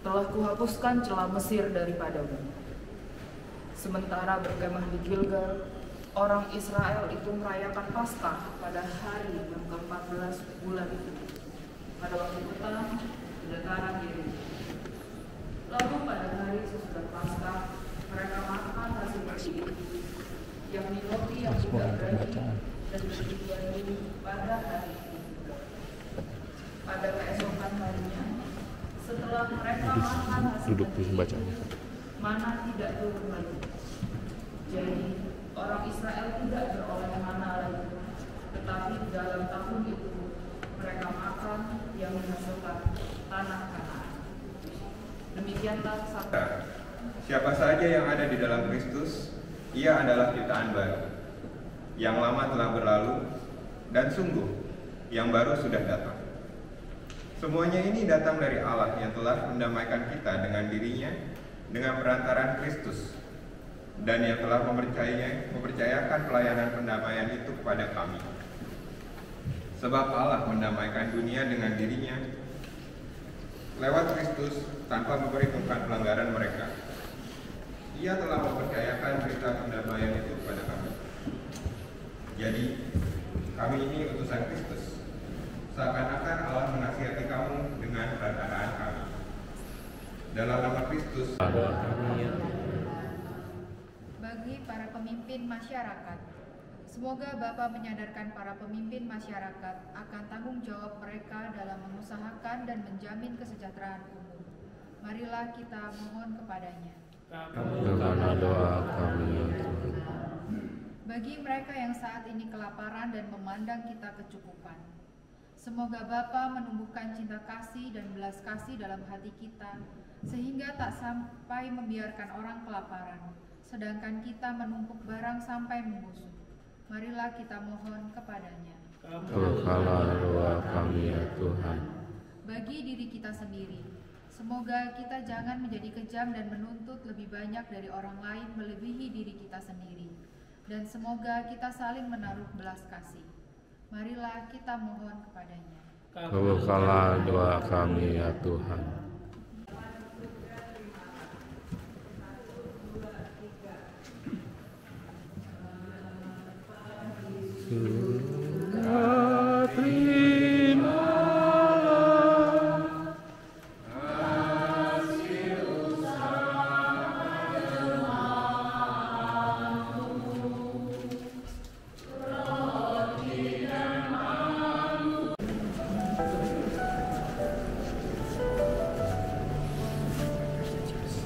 telah kuhapuskan celah Mesir daripadamu. Sementara berkemah di Gilgal, orang Israel itu merayakan Paskah pada hari yang ke-14 bulan itu. Pada waktu petang, dataran Yeriko. Lalu pada hari sesudah Paskah, mereka makan hasil bersih itu, yakni roti yang tidak berani dan bertujuan dulu pada hari itu juga. Pada keesokan harinya, setelah mereka makan hasil bersih, mana tidak turun lagi. Jadi orang Israel tidak beroleh mana lagi, tetapi dalam tahun itu mereka makan yang menghasilkan tanah Kanaan. Demikianlah sabda. Siapa saja yang ada di dalam Kristus, ia adalah ciptaan baru. Yang lama telah berlalu, dan sungguh, yang baru sudah datang. Semuanya ini datang dari Allah yang telah mendamaikan kita dengan dirinya dengan perantaraan Kristus, dan yang telah mempercayakan pelayanan pendamaian itu kepada kami. Sebab Allah mendamaikan dunia dengan dirinya lewat Kristus tanpa memperhitungkan pelanggaran mereka. Ia telah mempercayakan berita pendamaian itu kepada kami. Jadi, kami ini utusan Kristus. Seakan-akan Allah menasihati kamu dengan perantaraan kami. Dalam nama Kristus, bagi para pemimpin masyarakat, semoga Bapa menyadarkan para pemimpin masyarakat akan tanggung jawab mereka dalam mengusahakan dan menjamin kesejahteraan umum. Marilah kita mohon kepadanya. Dengarlah doa kami ya Tuhan. Bagi mereka yang saat ini kelaparan dan memandang kita kecukupan, semoga Bapa menumbuhkan cinta kasih dan belas kasih dalam hati kita, sehingga tak sampai membiarkan orang kelaparan, sedangkan kita menumpuk barang sampai membusuk. Marilah kita mohon kepadanya. Kabulkanlah doa kami ya Tuhan. Bagi diri kita sendiri, semoga kita jangan menjadi kejam dan menuntut lebih banyak dari orang lain melebihi diri kita sendiri. Dan semoga kita saling menaruh belas kasih. Marilah kita mohon kepadanya. Kabulkanlah doa kami ya Tuhan.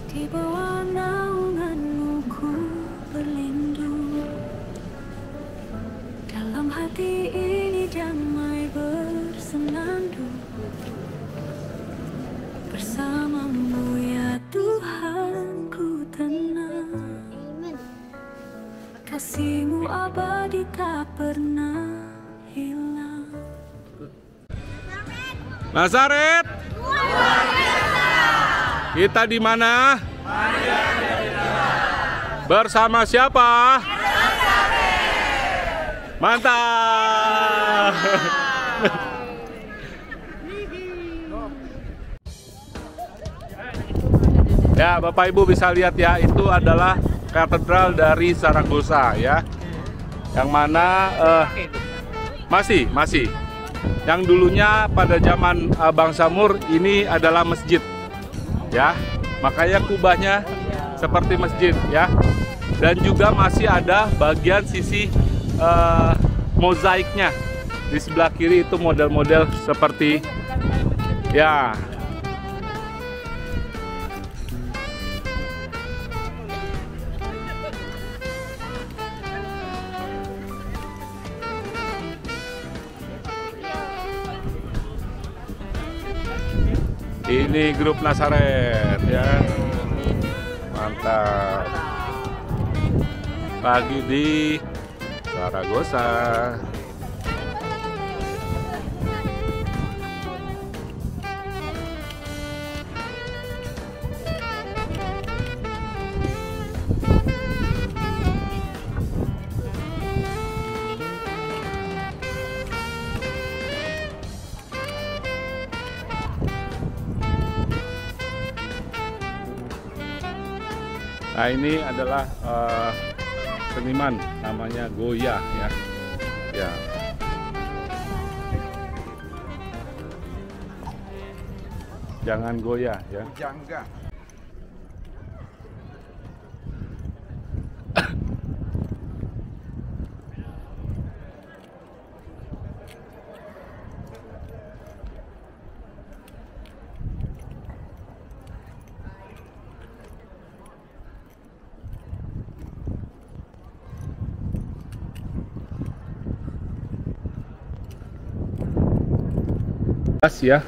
Di bawah naungan-Mu ku berlindung. Dalam hati ini damai bersenandung. Bersama-Mu ya Tuhan ku tenang. Kasih-Mu abadi tak pernah hilang. Nazaret. Kita di mana? Bersama siapa? Mantap. Ya, Bapak Ibu bisa lihat ya, itu adalah katedral dari Zaragoza ya. Yang mana masih. Yang dulunya pada zaman Bangsa Mur ini adalah masjid. Ya, makanya kubahnya seperti masjid ya, dan juga masih ada bagian sisi mozaiknya di sebelah kiri, itu model-model seperti ya. Ini grup Nazaret ya, mantap. Pagi di Zaragoza. Nah, ini adalah seniman namanya Goya ya. Ya. Jangan goyah ya. Jangga. Ya,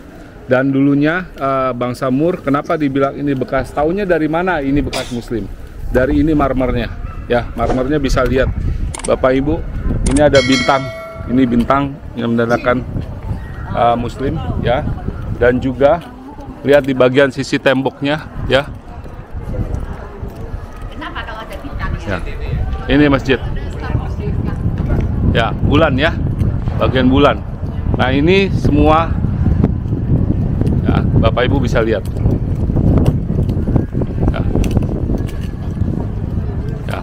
dan dulunya bangsa Moor, kenapa dibilang ini bekas? Taunya dari mana ini bekas Muslim? Dari ini marmernya, ya, marmernya bisa lihat, Bapak Ibu, ini ada bintang, ini bintang yang menandakan Muslim, ya, dan juga lihat di bagian sisi temboknya, ya. Kenapa kalau ada bintang? Ya, ini masjid, ya, bulan ya, bagian bulan. Nah ini semua. Bapak Ibu bisa lihat. Ya. Ya.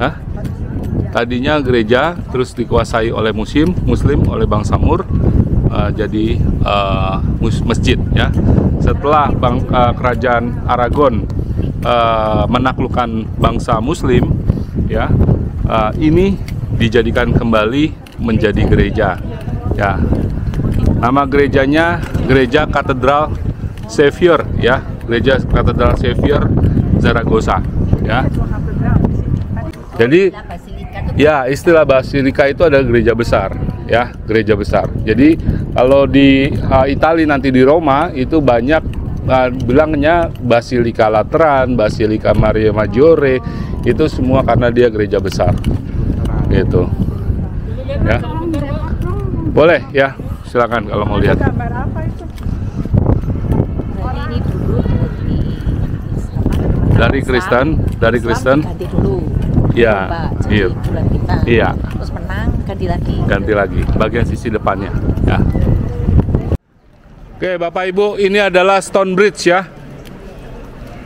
Hah? Tadinya gereja, terus dikuasai oleh Muslim oleh bangsa Moor, jadi masjid ya. Setelah kerajaan Aragon menaklukkan bangsa Muslim, ya, ini dijadikan kembali menjadi gereja. Ya. Nama gerejanya Gereja Katedral Xavier ya, Gereja Katedral Xavier Zaragoza ya. Jadi ya, istilah basilika itu adalah gereja besar ya, gereja besar. Jadi kalau di Italia nanti di Roma itu banyak bilangnya Basilika Lateran, Basilika Maria Maggiore, itu semua karena dia gereja besar. Gitu. Ya. Boleh ya. Silakan kalau mau lihat. Dari Kristen, ganti dulu. Ya, iya. Iya. Terus menang, ganti lagi. Ganti lagi. Bagian sisi depannya, ya. Oke, Bapak Ibu, ini adalah Stone Bridge ya.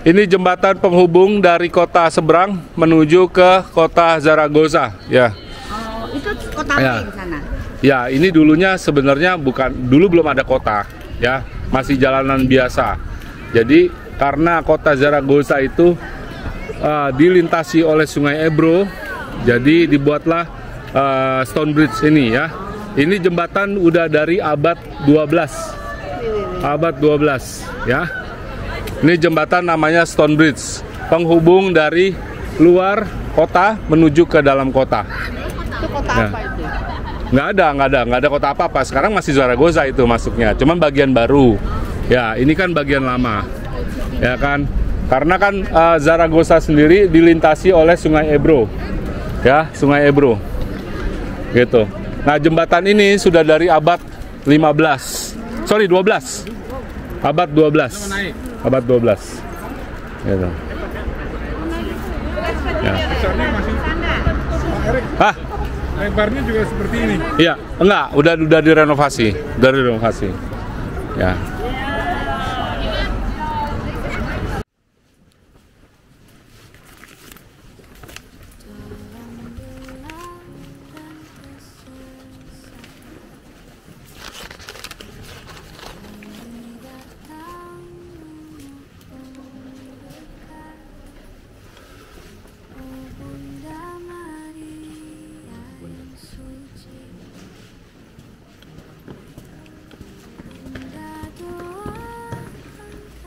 Ini jembatan penghubung dari kota seberang menuju ke kota Zaragoza, ya. Oh, itu kota lain sana. Ya, ini dulunya sebenarnya dulu belum ada kota, ya, masih jalanan biasa. Jadi karena kota Zaragoza itu dilintasi oleh Sungai Ebro, jadi dibuatlah Stone Bridge ini ya. Ini jembatan udah dari abad 12, ya. Ini jembatan namanya Stone Bridge, penghubung dari luar kota menuju ke dalam kota. Itu kota apa itu? Nggak ada kota apa-apa. Sekarang masih Zaragoza itu masuknya, cuman bagian baru. Ya, ini kan bagian lama, ya kan? Karena kan Zaragoza sendiri dilintasi oleh Sungai Ebro, ya, Sungai Ebro, gitu. Nah, jembatan ini sudah dari abad 12, abad 12, gitu. Ya. Hah? Lebarnya juga seperti ini? Iya, enggak, udah direnovasi, ya.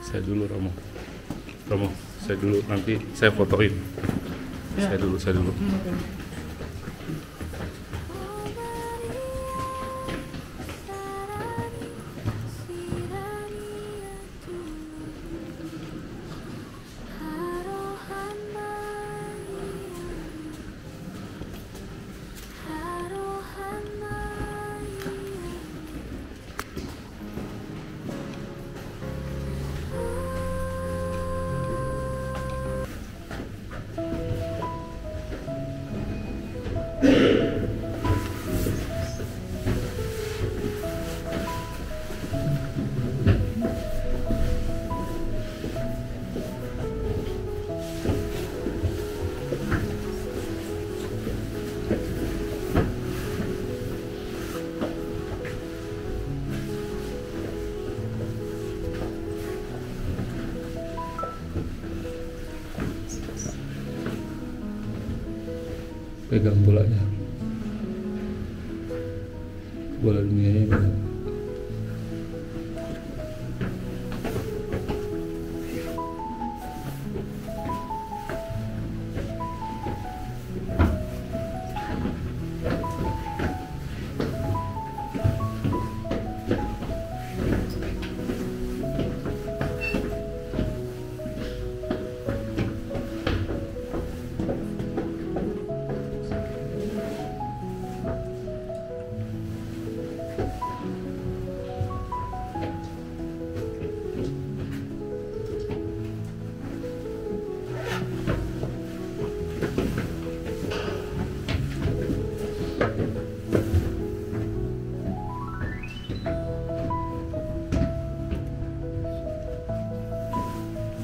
Saya dulu Romo, saya dulu, nanti saya fotoin. Ya. Saya dulu. Pegang bolanya. Bola dunianya pegang.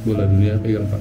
Bola dunia pegang Pak.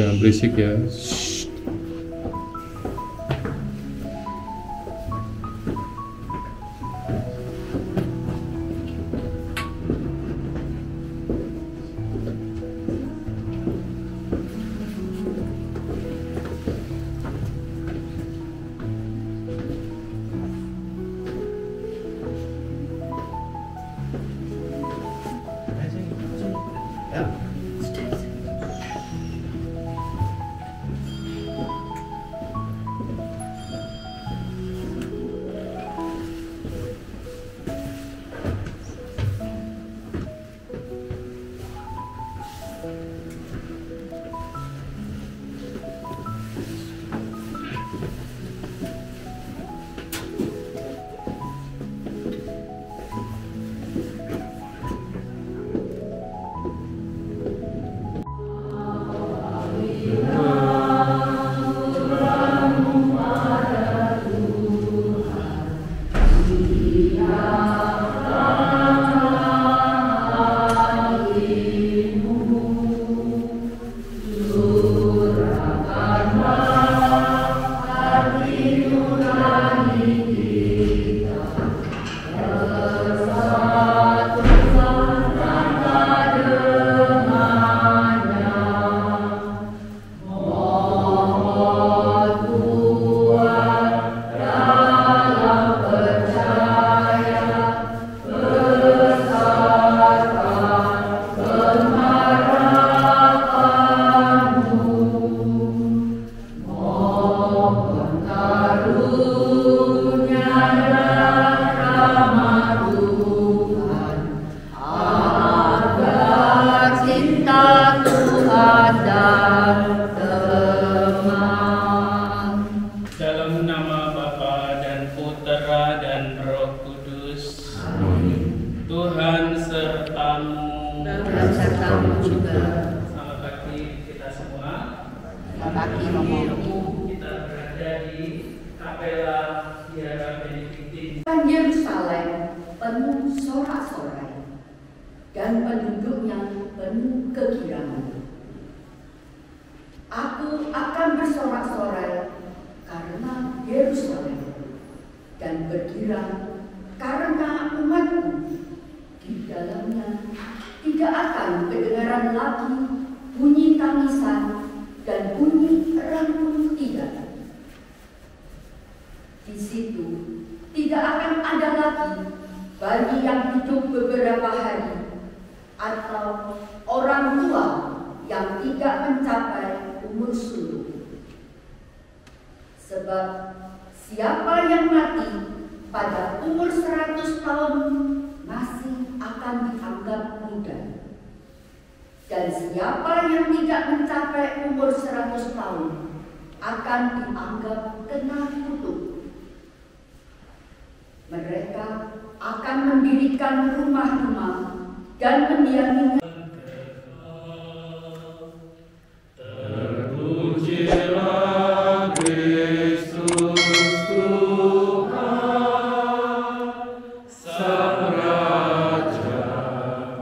Jangan berisik ya. Yerusalem penuh sorak-sorai dan penduduknya penuh kegirangan. Aku akan bersorak-sorai karena Yerusalem dan bergirang karena umatku. Di dalamnya tidak akan kedengaran lagi bunyi tangisan dan bunyi rangkul tidak. Di situ tidak akan ada lagi bayi yang hidup beberapa hari atau orang tua yang tidak mencapai umur suluk. Sebab siapa yang mati pada umur 100 tahun masih akan dianggap muda. Dan siapa yang tidak mencapai umur 100 tahun akan dianggap kena kutuk. Mereka akan akan mendirikan rumah-rumah dan mendiaminya. Terpujilah Kristus Tuhan, Sang Raja,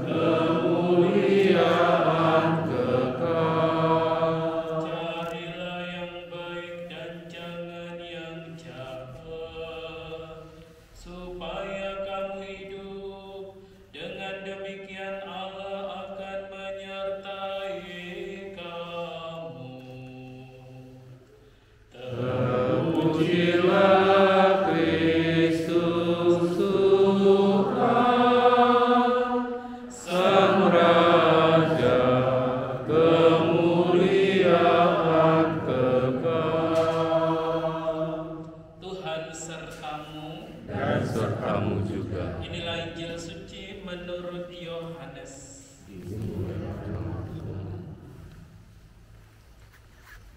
kemuliaan kekal. Carilah yang baik dan jangan yang jahat, supaya kamu hidup. Dengan demikian Allah akan menyertai kamu. Terpujilah Kristus Tuhan, Sang Raja, kemuliaan kekal. Tuhan sertamu dan sertamu juga. Inilah Injil suci menurut Yohanes.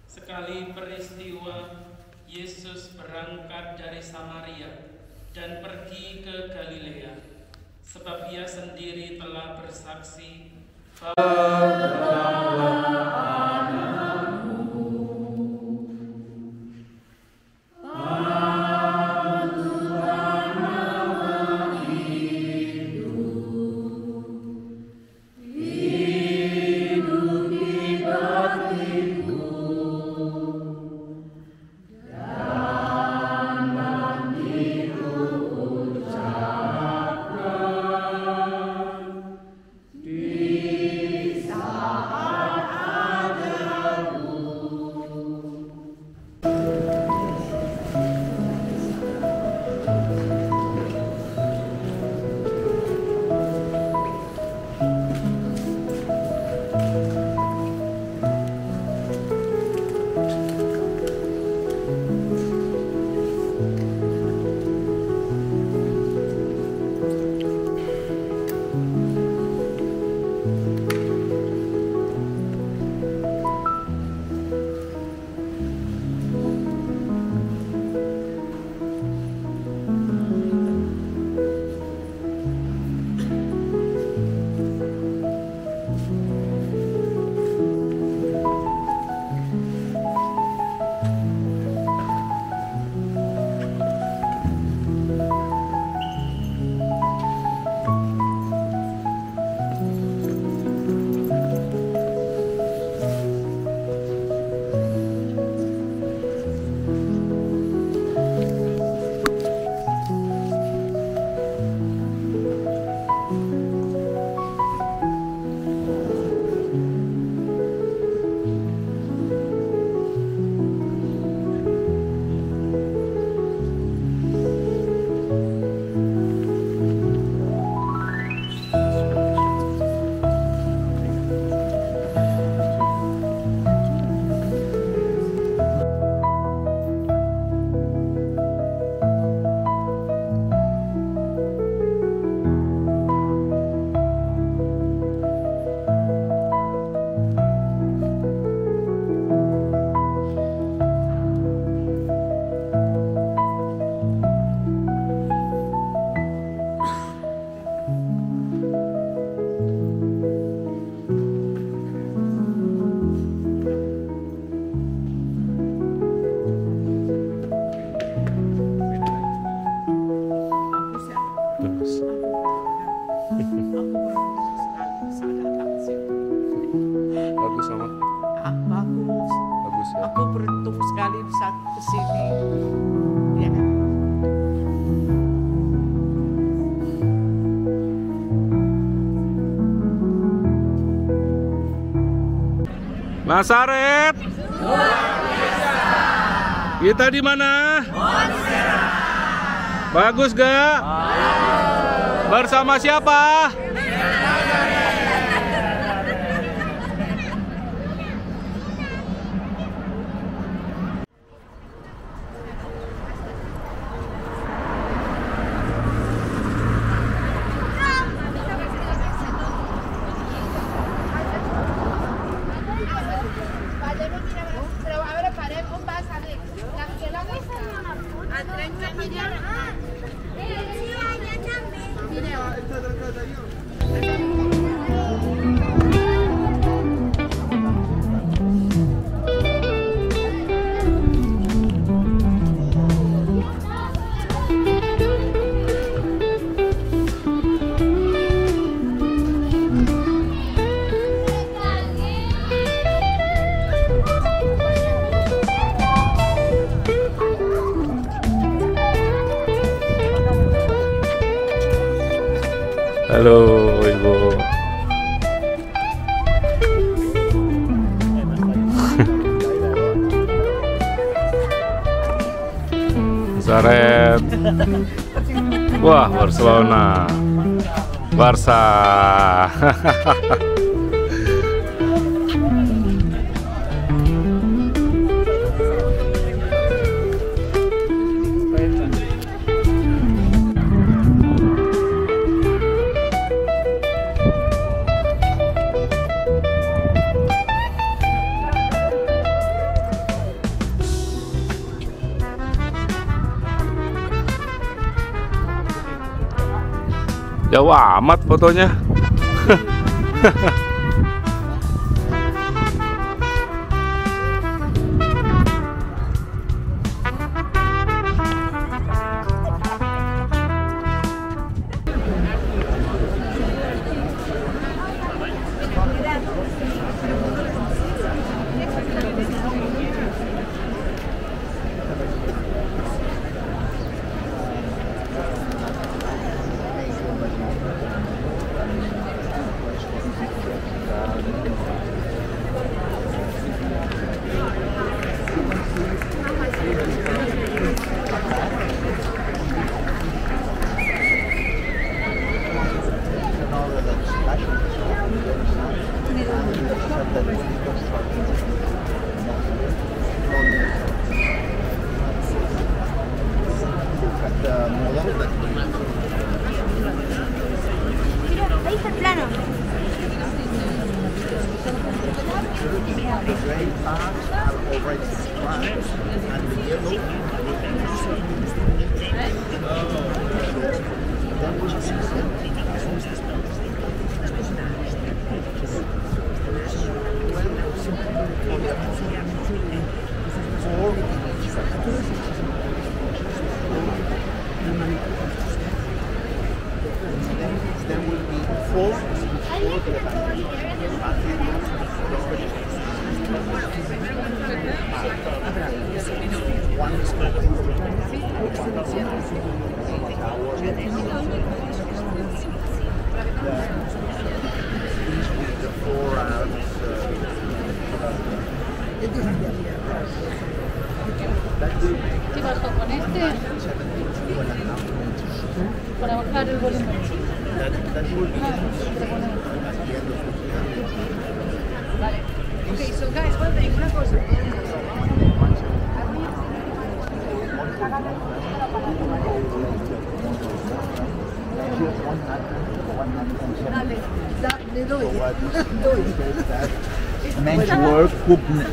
Sekali peristiwa, Yesus berangkat dari Samaria dan pergi ke Galilea, sebab ia sendiri telah bersaksi bahwa Bagus sama? Bagus. Bagus ya. Aku beruntung sekali bisa kesini. Ya. Mas Aret. Kita di mana? Bagus gak? Bersama siapa? Halo Ibu. Zaret. Wah, Barcelona. Barca. Jauh amat fotonya. ¿Qué pasó con este? Para bajar el volumen. Vale. Okay, so guys, one thing, una cosa. Le doy. Men's work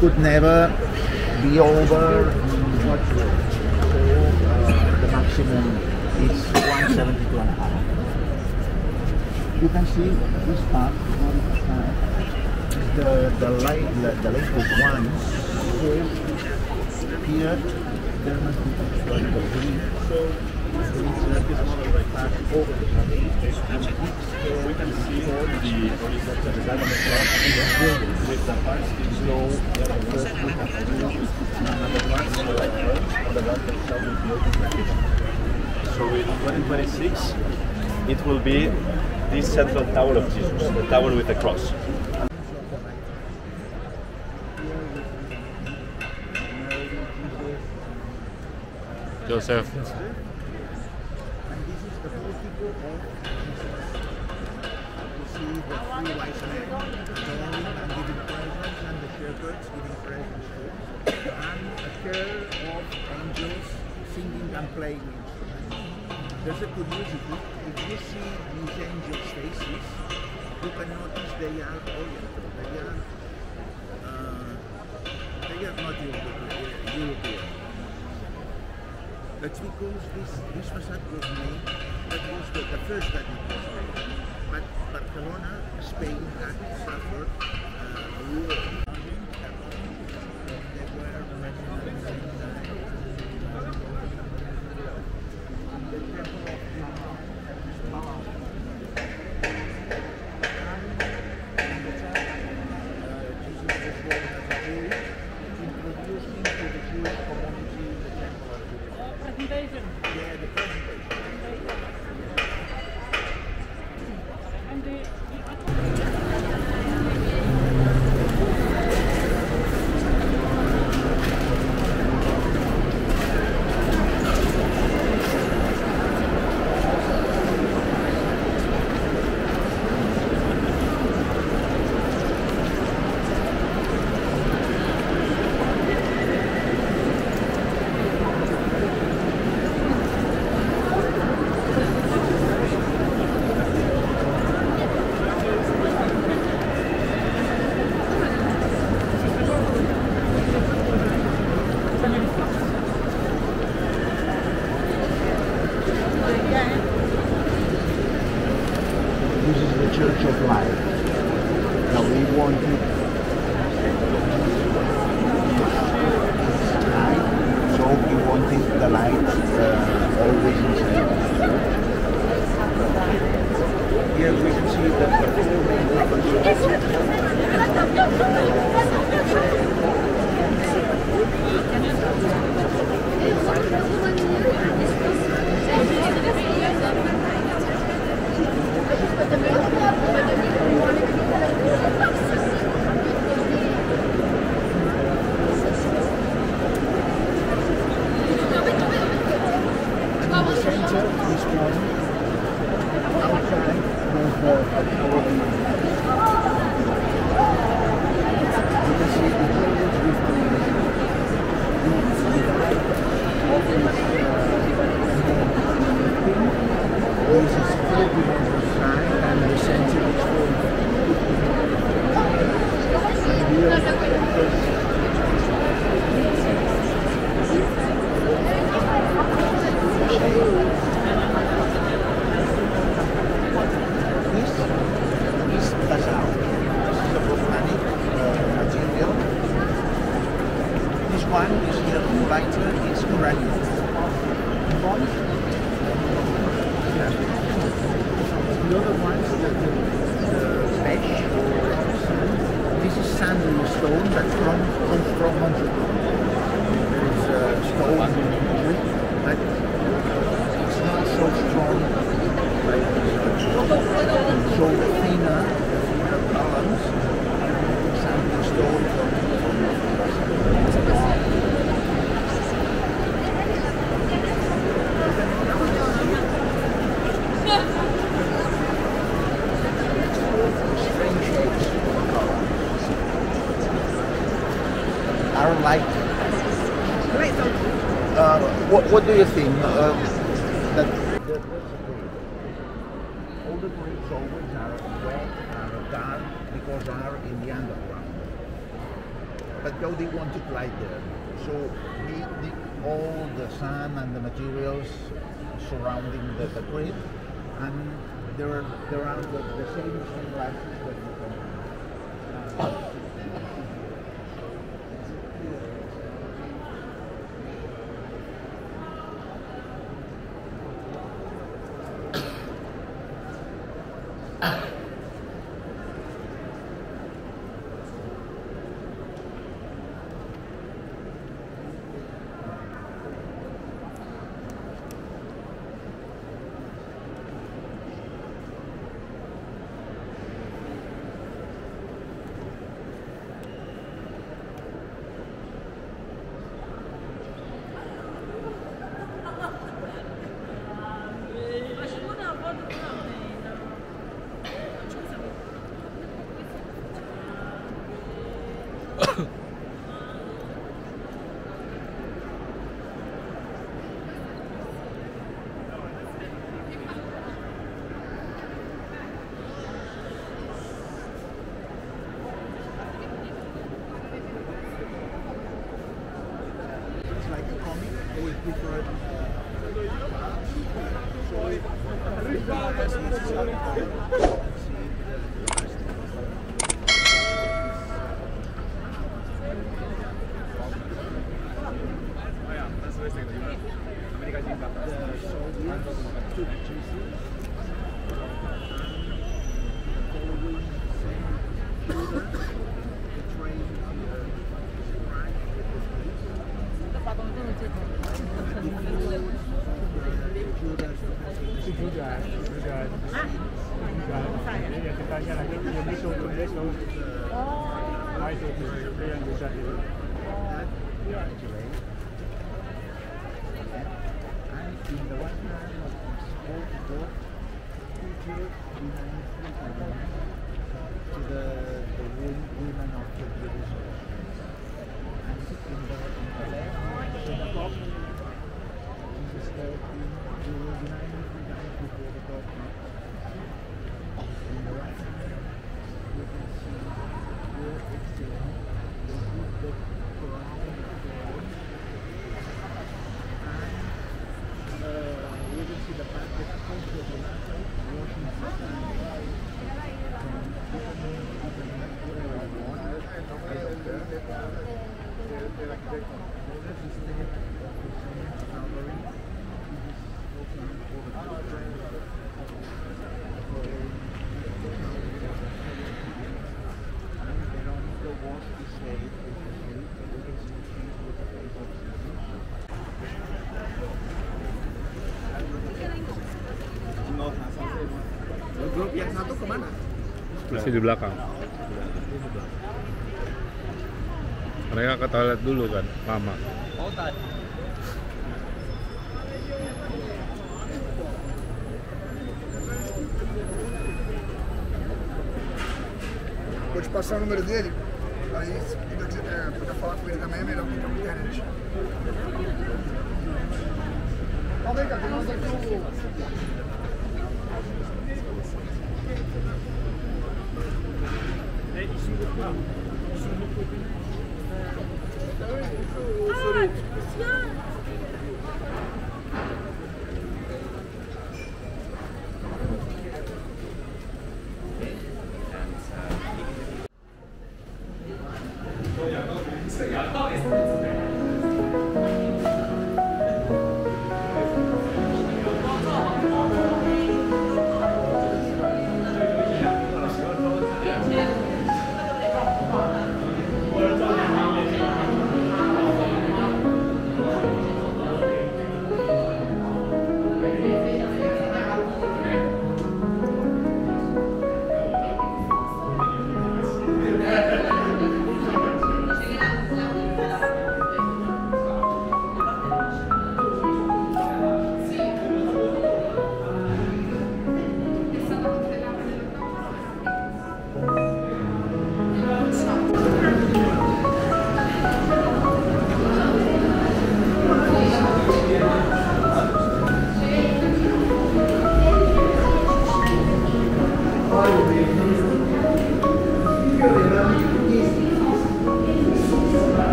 could never be over the maximum is 172.5. You can see this part the latest one. Here there must be the green. We can see with the parts slow so in 2026 it will be this central tower of Jesus, the tower with the cross. Joseph. Playing instruments. There's a curiosity. If you see these angels' faces, you can notice they are Oriental. They are not European. That's because this facade was made. That was the first that it was made. But Barcelona, Spain had suffered a war. They were residents in the temple of Church of Life. Now we wanted light, so we wanted the light always inside. Here we can see that the four main one is here lighter, it's granite. The other ones, the mesh or sand, this is sandal stone that comes from Montreal. There is a stone but it's not so strong like this. So thinner, balance, sandal stone are like. What do you think? That all the grapes always are wet, are dark because they are in the underground. But Gaudí want to glide there, so all the sun and the materials surrounding the grape, and there are the same sunglasses that you can. With different Grup yang satu kemana? Masih di belakang. Mereka ke toilet dulu kan, lama. Oh tadi. Vou te passar o número dele, aí se puder falar com ele também é melhor que a internet. Calma aí, cara, tem mais aqui o...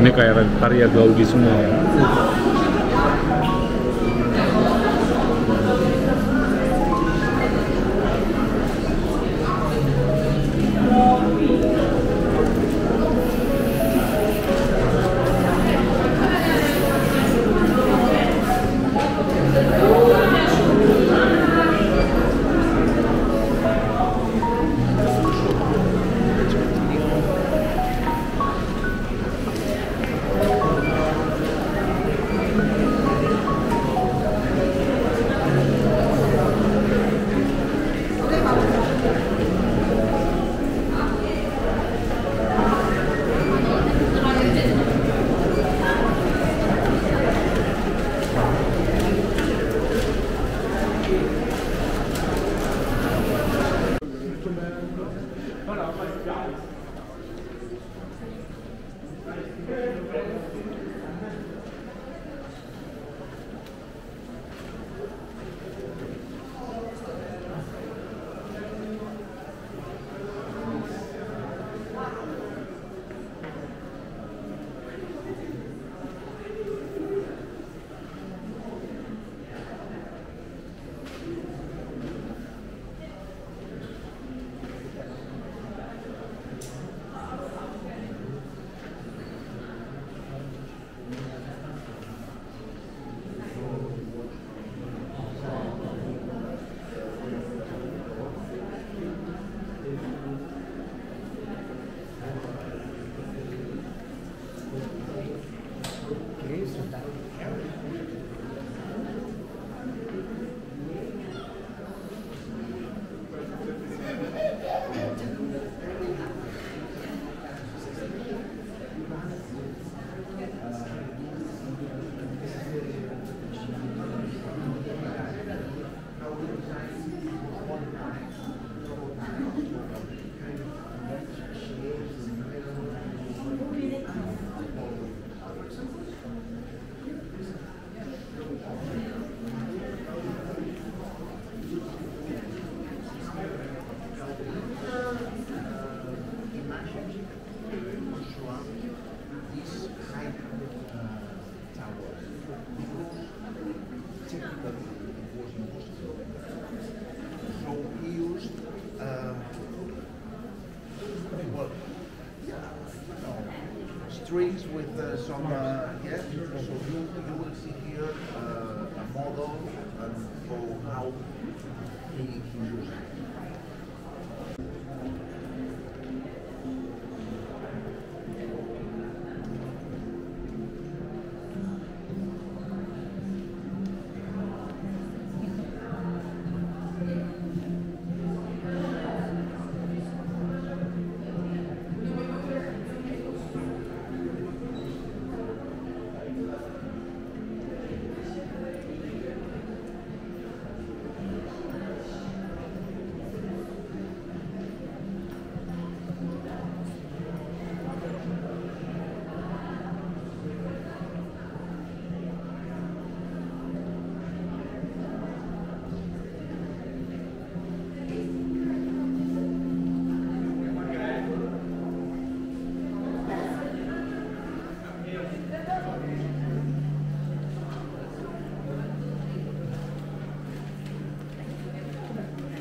Ini kayak karya Gaudi semua ya. Strings with some, yeah, so you will see here a model for how he used it.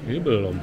Ini belum.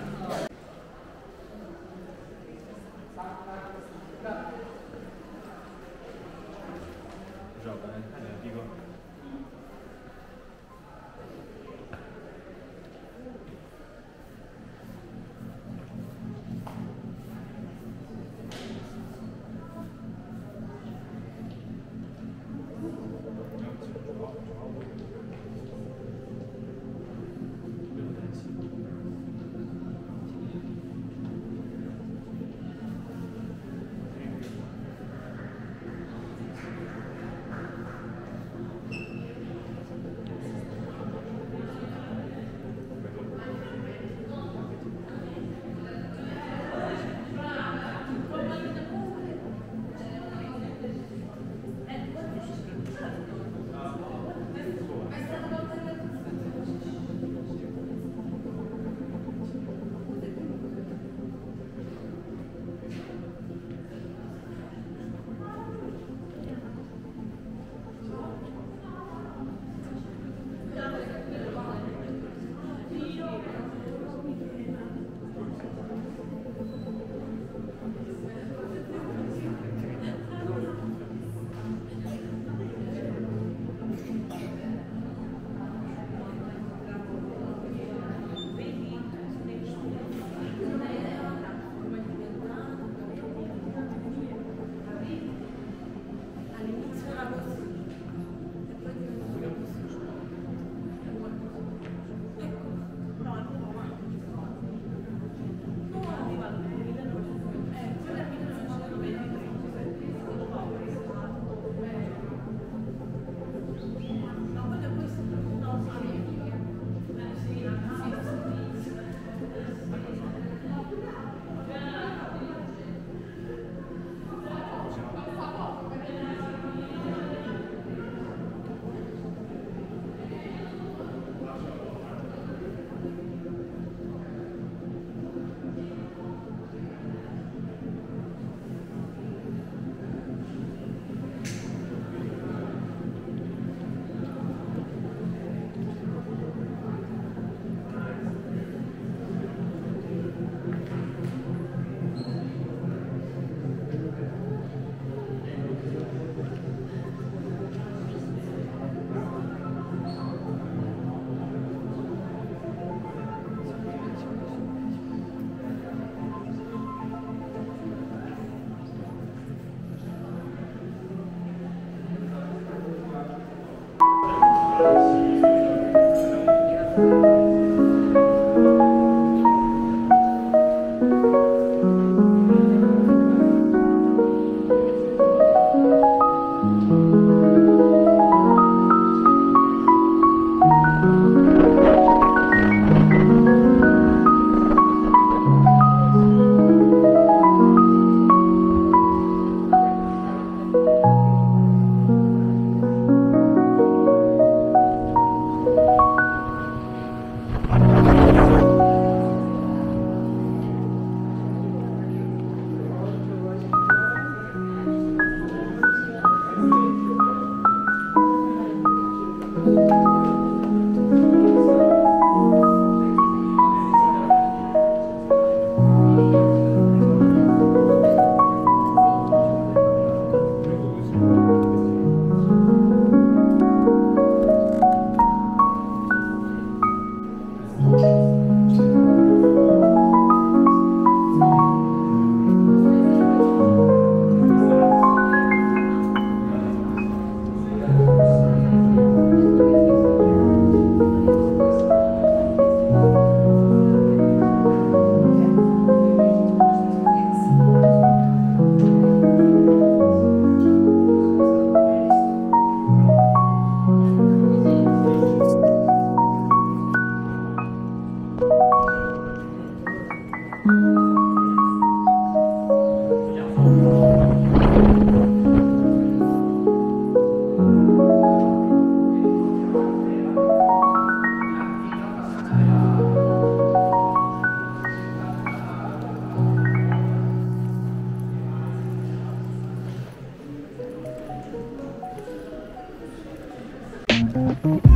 Thank you.